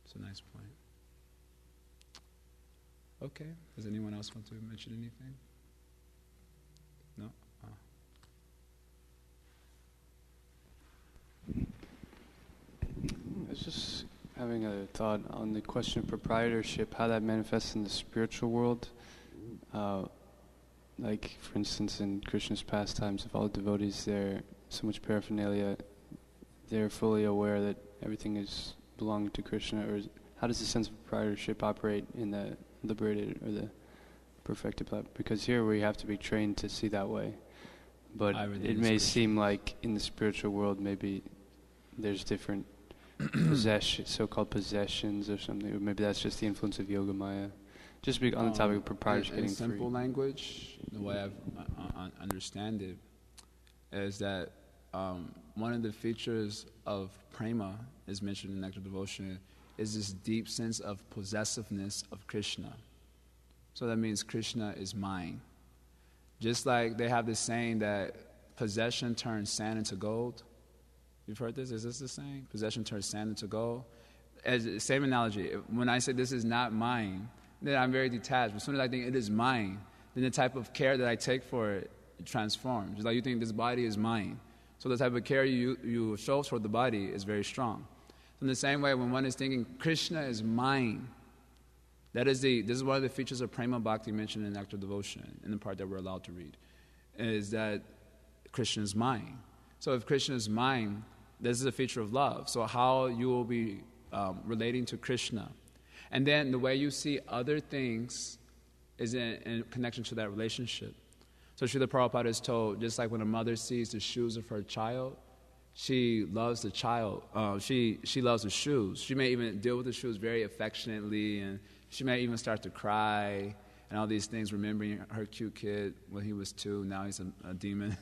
It's a nice point. Okay. Does anyone else want to mention anything? No? I was just having a thought on the question of proprietorship, how that manifests in the spiritual world. Like, for instance, in Krishna's pastimes, if all the devotees there, so much paraphernalia, they're fully aware that everything is belonging to Krishna, or how does the sense of proprietorship operate in the liberated or the perfected path? Because here we have to be trained to see that way. But it may seem like in the spiritual world maybe there's different so-called possessions or something, or maybe that's just the influence of Yoga Maya. Just on the topic of proprietorship getting free. In simple language, the way I understand it is that one of the features of prema, is mentioned in Nectar Devotion, is this deep sense of possessiveness of Krishna. So that means Krishna is mine. Just like they have this saying that possession turns sand into gold. You've heard this? Is this the saying? Possession turns sand into gold. Same analogy. When I say this is not mine, then I'm very detached. As soon as I think it is mine, then the type of care that I take for it transforms. Just like you think this body is mine. So the type of care you show toward the body is very strong. So in the same way, when one is thinking, Krishna is mine, this is one of the features of Prema Bhakti mentioned in Nectar Devotion, in the part that we're allowed to read, is that Krishna is mine. So if Krishna is mine, this is a feature of love. So how you will be relating to Krishna. And then the way you see other things is in connection to that relationship. So Srila Prabhupada is told, just like when a mother sees the shoes of her child, she loves the child. She loves the shoes. She may even deal with the shoes very affectionately, and she may even start to cry and all these things, remembering her cute kid when he was 2. Now he's a demon.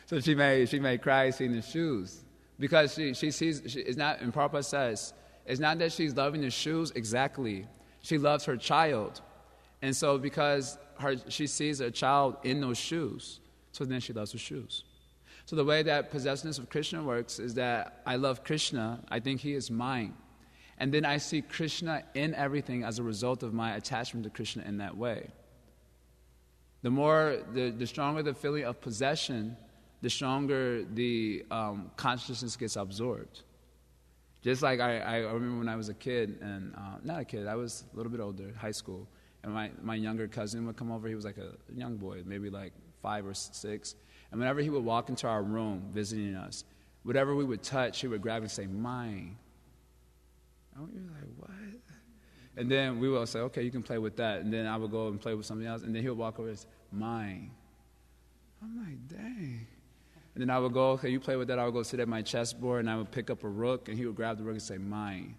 So she may cry seeing the shoes because she sees. It's not. And Prabhupada says it's not that she's loving the shoes exactly. She loves her child, and so because she sees her child in those shoes, so then she loves the shoes. So the way that possessiveness of Krishna works is that I love Krishna. I think he is mine, and then I see Krishna in everything as a result of my attachment to Krishna in that way. The stronger the feeling of possession, the stronger the consciousness gets absorbed. Just like I remember when I was a kid, and not a kid, I was a little bit older, high school, and my younger cousin would come over. He was like a young boy, maybe like 5 or 6. And whenever he would walk into our room visiting us, whatever we would touch, he would grab and say, mine. And we were like, what? And then we would say, okay, you can play with that. And then I would go and play with something else. And then he would walk over and say, mine. I'm like, dang. And then I would go, okay, you play with that. I would go sit at my chessboard, and I would pick up a rook, and he would grab the rook and say, mine.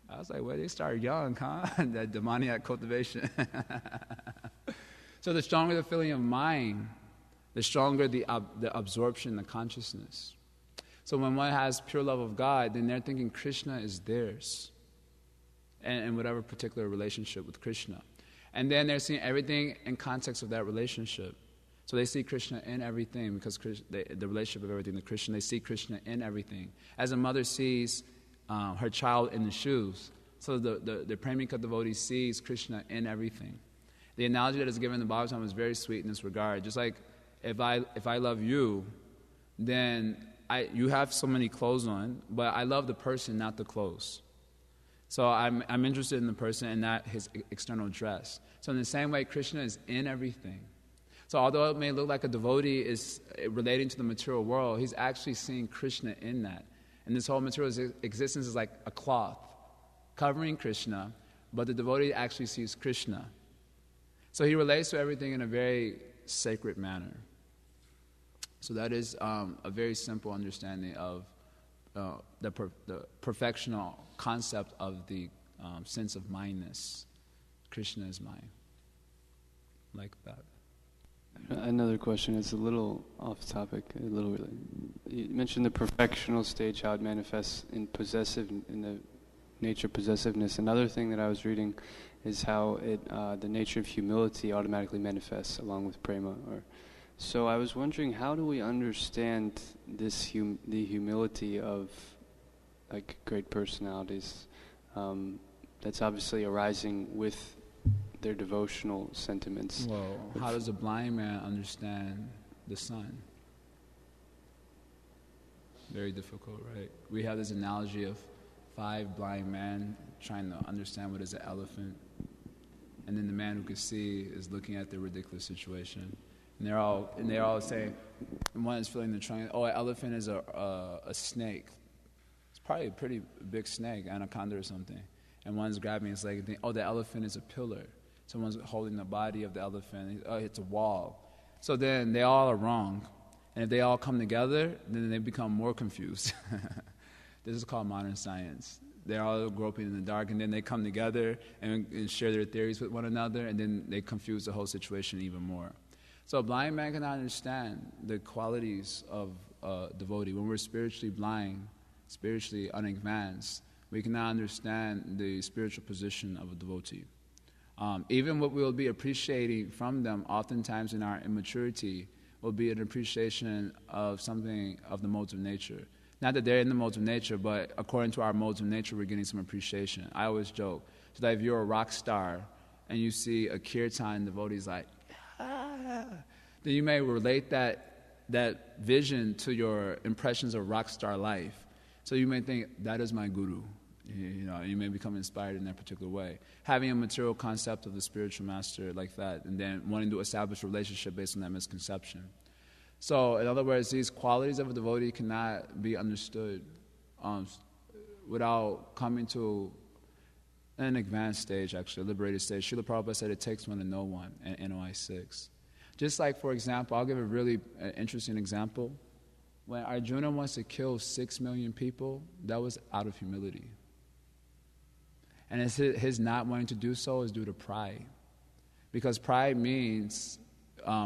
I was like, well, they start young, huh? That demoniac cultivation. So the stronger the feeling of mind, the stronger the absorption, the consciousness. So when one has pure love of God, then they're thinking Krishna is theirs, and whatever particular relationship with Krishna. And then they're seeing everything in context of that relationship. So they see Krishna in everything because the relationship of everything to Krishna, they see Krishna in everything. As a mother sees her child in the shoes, so the Premika devotee sees Krishna in everything. The analogy that is given in the Bhagavatam is very sweet in this regard. Just like if I love you, then you have so many clothes on, but I love the person, not the clothes. So I'm interested in the person and not his external dress. So in the same way, Krishna is in everything. So although it may look like a devotee is relating to the material world, he's actually seeing Krishna in that. And this whole material existence is like a cloth covering Krishna, but the devotee actually sees Krishna. So he relates to everything in a very sacred manner. So that is a very simple understanding of the perfectional concept of the sense of mindness. Krishna is mine. Like that. Another question is a little off topic. You mentioned the perfectional stage, how it manifests in the nature of possessiveness. Another thing that I was reading is how the nature of humility automatically manifests along with prema. So I was wondering, how do we understand this the humility of like great personalities that's obviously arising with their devotional sentiments? Well, how does a blind man understand the sun? Very difficult, right? We have this analogy of 5 blind men trying to understand what is an elephant, and then the man who could see is looking at the ridiculous situation, and they're all saying, and one is feeling the triangle. Oh, an elephant is a snake. It's probably a pretty big snake, anaconda or something. And one's grabbing his leg and thinking, oh, the elephant is a pillar. Someone's holding the body of the elephant. Oh, it's a wall. So then they all are wrong. And if they all come together, then they become more confused. This is called modern science. They're all groping in the dark, and then they come together and share their theories with one another, and then they confuse the whole situation even more. So a blind man cannot understand the qualities of a devotee. When we're spiritually blind, spiritually unadvanced, we cannot understand the spiritual position of a devotee. Even what we'll be appreciating from them, oftentimes in our immaturity, will be an appreciation of something of the modes of nature. Not that they're in the modes of nature, but according to our modes of nature, we're getting some appreciation. I always joke, so that if you're a rock star and you see a kirtan devotee's like, then you may relate that vision to your impressions of rock star life. So you may think, that is my guru. You may become inspired in that particular way. Having a material concept of the spiritual master like that, and then wanting to establish a relationship based on that misconception. So, in other words, these qualities of a devotee cannot be understood without coming to an advanced stage, actually, a liberated stage. Srila Prabhupada said it takes one to know one in NOI 6. Just like, for example, I'll give a really interesting example. When Arjuna wants to kill 6 million people, that was out of humility. And his not wanting to do so is due to pride. Because pride means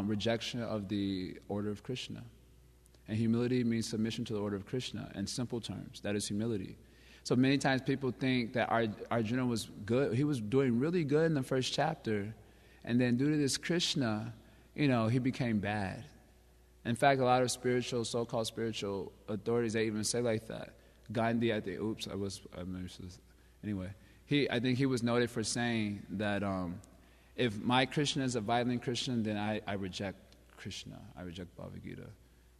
rejection of the order of Krishna. And humility means submission to the order of Krishna. In simple terms, that is humility. So many times people think that Arjuna was good. He was doing really good in the first chapter. And then due to this Krishna, he became bad. In fact, a lot of so-called spiritual authorities, they even say like that. Gandhi, I think, anyway. I think he was noted for saying that if my Krishna is a violent Krishna, then I reject Krishna. I reject Bhagavad Gita.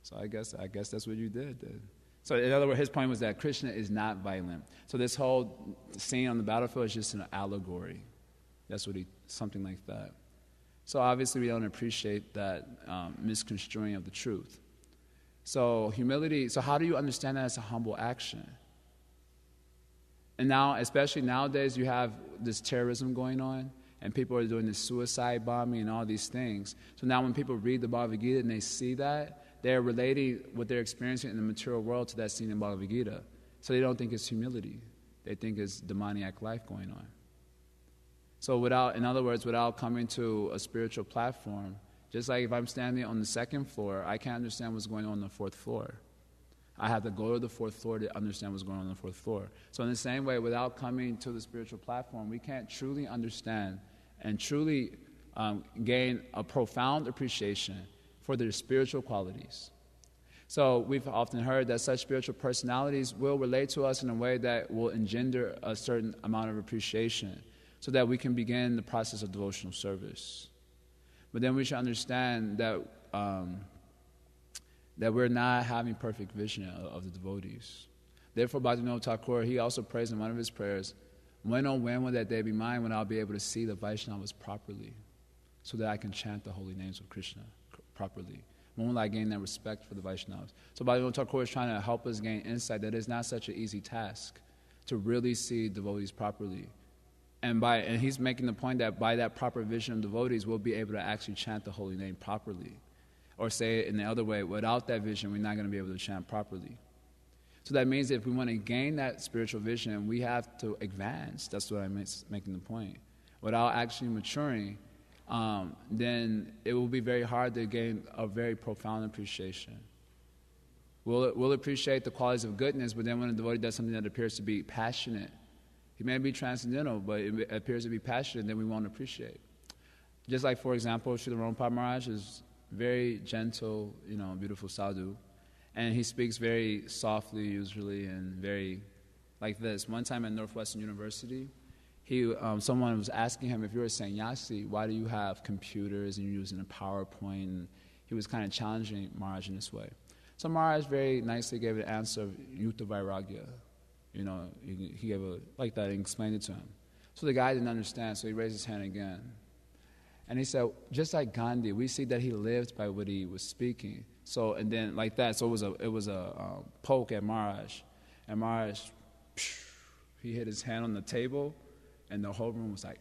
So I guess that's what you did then. So in other words, his point was that Krishna is not violent. So this whole scene on the battlefield is just an allegory. That's something like that. So obviously we don't appreciate that misconstruing of the truth. So humility, so how do you understand that as a humble action? And now, especially nowadays, you have this terrorism going on, and people are doing this suicide bombing and all these things. So now when people read the Bhagavad Gita and they see that, they're relating what they're experiencing in the material world to that scene in Bhagavad Gita. So they don't think it's humility. They think it's demoniac life going on. So in other words, without coming to a spiritual platform, just like if I'm standing on the second floor, I can't understand what's going on the fourth floor. I have to go to the fourth floor to understand what's going on the fourth floor. So in the same way, without coming to the spiritual platform, we can't truly understand and truly gain a profound appreciation for their spiritual qualities. So we've often heard that such spiritual personalities will relate to us in a way that will engender a certain amount of appreciation so that we can begin the process of devotional service. But then we should understand that that we're not having perfect vision of the devotees. Therefore, Bhaktivinoda Thakur, he also prays in one of his prayers, when will that day be mine when I'll be able to see the Vaishnavas properly so that I can chant the holy names of Krishna properly? When will I gain that respect for the Vaishnavas? So Bhaktivinoda Thakur is trying to help us gain insight that it's not such an easy task to really see devotees properly. And he's making the point that by that proper vision of devotees, we'll be able to actually chant the holy name properly. Or say it in the other way, without that vision, we're not going to be able to chant properly. So that means that if we want to gain that spiritual vision, we have to advance. That's what I'm making the point. Without actually maturing, then it will be very hard to gain a very profound appreciation. We'll appreciate the qualities of goodness, but then when a devotee does something that appears to be passionate, he may be transcendental, but it appears to be passionate, then we won't appreciate. Just like, for example, Srila Prabhupada Maharaj is very gentle, beautiful sadhu, and he speaks very softly usually and very like this. One time at Northwestern University, someone was asking him, if you're a sannyasi, why do you have computers and you're using a PowerPoint? And he was kind of challenging Maharaj in this way. So Maharaj very nicely gave an answer of Yukta Vairagya. He gave like that and explained it to him. So the guy didn't understand, so he raised his hand again. And he said, just like Gandhi, we see that he lived by what he was speaking. So, and then like that, so it was a poke at Maharaj. And Maharaj, he hit his hand on the table, and the whole room was like,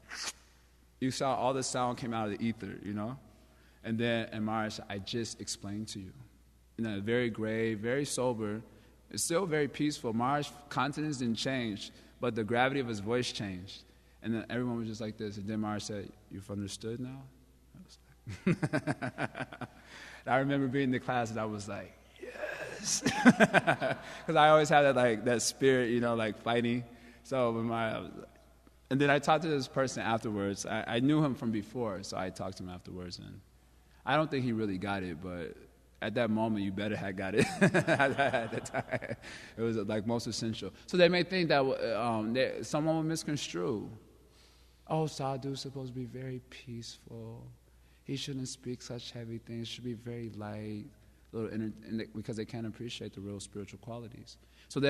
you saw all the sound came out of the ether, And Maharaj said, I just explained to you. Very grave, very sober. It's still very peaceful. Maharaj's countenance didn't change, but the gravity of his voice changed. And then everyone was just like this. And then Maharaj said, you've understood now? I was like, I remember being in the class and I was like, yes. Because I always had that spirit, like fighting. So and then I talked to this person afterwards. I knew him from before, so I talked to him afterwards. And I don't think he really got it, but at that moment, you better have got it. At the time, it was most essential. So they may think that someone will misconstrue. Oh, sadhu's supposed to be very peaceful. He shouldn't speak such heavy things. Should be very light, because they can't appreciate the real spiritual qualities. So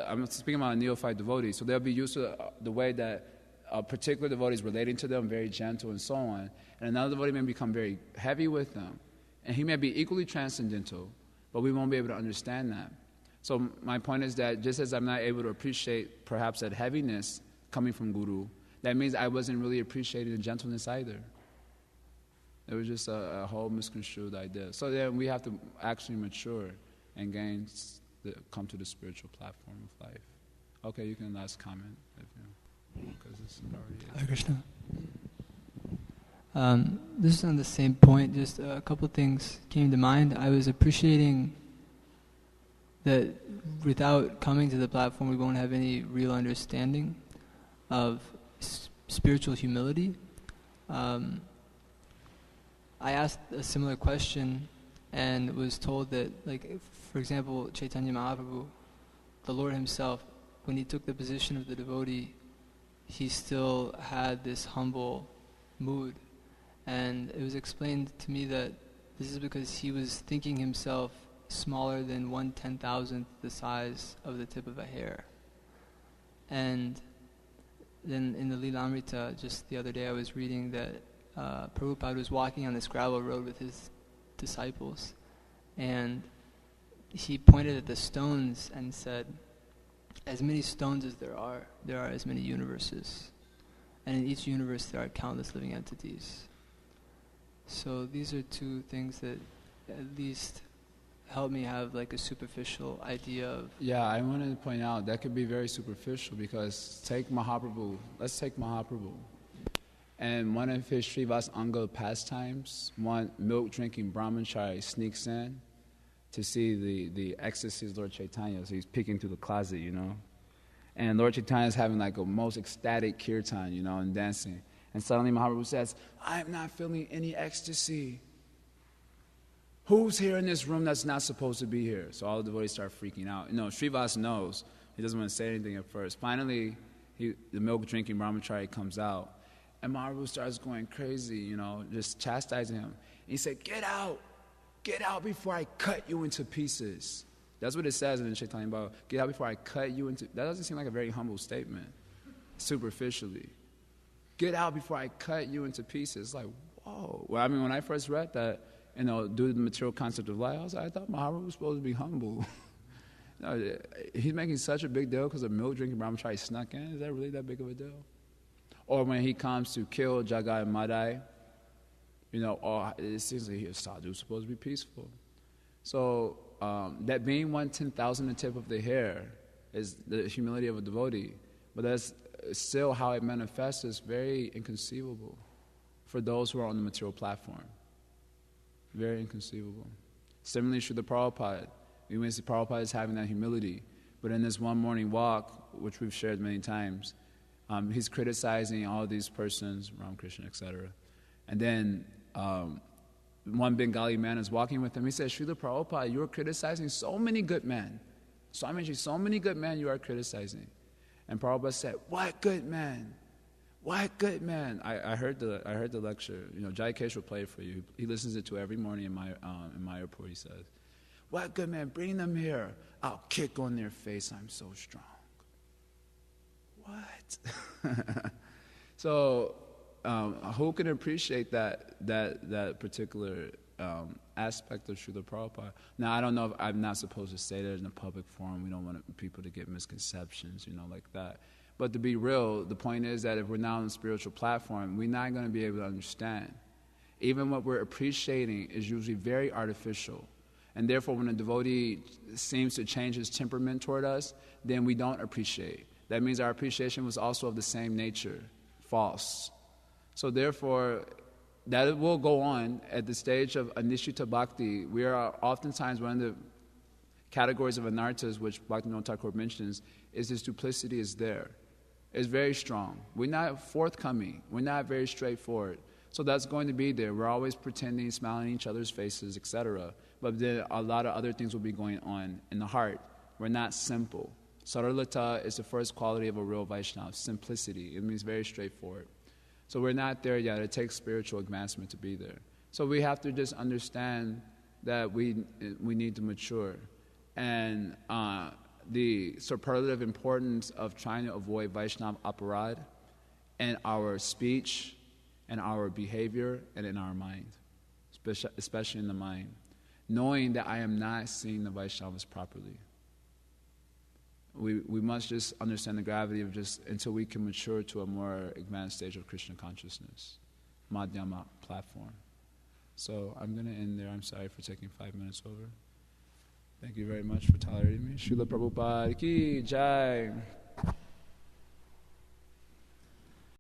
I'm speaking about a neophyte devotee. So they'll be used to the way that a particular devotee is relating to them, very gentle and so on. And another devotee may become very heavy with them. And he may be equally transcendental, but we won't be able to understand that. So my point is that just as I'm not able to appreciate perhaps that heaviness coming from Guru, that means I wasn't really appreciating the gentleness either. It was just a whole misconstrued idea. So then we have to actually mature and come to the spiritual platform of life. Okay, you can last comment, because it's already... Hare Krishna. This is on the same point, just a couple things came to mind. I was appreciating that without coming to the platform, we won't have any real understanding of spiritual humility. I asked a similar question and was told that, for example, Chaitanya Mahaprabhu, the Lord himself, when he took the position of the devotee, he still had this humble mood. And it was explained to me that this is because he was thinking himself smaller than 1/10,000th the size of the tip of a hair. And then in the Lilamrita, just the other day, I was reading that Prabhupada was walking on this gravel road with his disciples, and he pointed at the stones and said, as many stones as there are as many universes. And in each universe there are countless living entities. So these are two things that at least help me have like a superficial idea of. Yeah, I wanted to point out that could be very superficial because take Mahaprabhu. Let's take Mahaprabhu. And one of his Srivas pastimes, one milk-drinking brahmachari sneaks in to see the ecstasies of Lord Chaitanya. So he's peeking through the closet, you know. And Lord Chaitanya is having like a most ecstatic kirtan, you know, and dancing. And suddenly Mahaprabhu says, I'm not feeling any ecstasy. Who's here in this room that's not supposed to be here? So all the devotees start freaking out. You know, Srivas knows. He doesn't want to say anything at first. Finally, the milk-drinking brahmachari comes out. And Mahaprabhu starts going crazy, you know, just chastising him. He said, get out before I cut you into pieces. That's what it says in the Chaitanya Bhagavatam. Get out before I cut you into... That doesn't seem like a very humble statement, superficially. Get out before I cut you into pieces. Like, whoa. Well, I mean, when I first read that, you know, due to the material concept of life, I thought Mahaprabhu was supposed to be humble. No, he's making such a big deal because a milk-drinking brahmachari snuck in. Is that really that big of a deal? Or when he comes to kill Jagai and Madai, you know, it seems like a sadhu is supposed to be peaceful. So that being 1/10,000 the tip of the hair is the humility of a devotee, but that's still how it manifests is very inconceivable for those who are on the material platform. Very inconceivable. Similarly, Srila Prabhupada, we may see Prabhupada is having that humility, but in this one morning walk, which we've shared many times, he's criticizing all these persons, Ramakrishna, etc. And then one Bengali man is walking with him. He says, Srila Prabhupada, you are criticizing so many good men. Swamiji, so many good men you are criticizing. And Prabhupada said, what good man? What good man? I heard the lecture. You know, Jai Kesh will play it for you. He listens to it every morning in my airport, he says. What good man? Bring them here. I'll kick on their face. I'm so strong. What? So, who can appreciate that particular aspect of Srila Prabhupada? Now, I don't know if I'm not supposed to say that in a public forum. We don't want people to get misconceptions, you know, like that. But to be real, the point is that if we're not on a spiritual platform, we're not going to be able to understand. Even what we're appreciating is usually very artificial. And therefore, when a devotee seems to change his temperament toward us, then we don't appreciate. That means our appreciation was also of the same nature, false. So therefore, that will go on at the stage of Anishita Bhakti. We are oftentimes one of the categories of anarthas, which Bhaktivinoda Thakur mentions, is this duplicity is there. It's very strong. We're not forthcoming. We're not very straightforward. So that's going to be there. We're always pretending, smiling in each other's faces, etc. But then a lot of other things will be going on in the heart. We're not simple. Saralata is the first quality of a real Vaishnava, simplicity. It means very straightforward. So we're not there yet. It takes spiritual advancement to be there. So we have to just understand that we need to mature. And the superlative importance of trying to avoid Vaishnava aparad in our speech, and our behavior, and in our mind, especially in the mind. Knowing that I am not seeing the Vaishnavas properly. We must just understand the gravity of just until we can mature to a more advanced stage of Krishna consciousness, Madhyama platform. So I'm going to end there. I'm sorry for taking 5 minutes over. Thank you very much for tolerating me. Srila Prabhupada ki jai.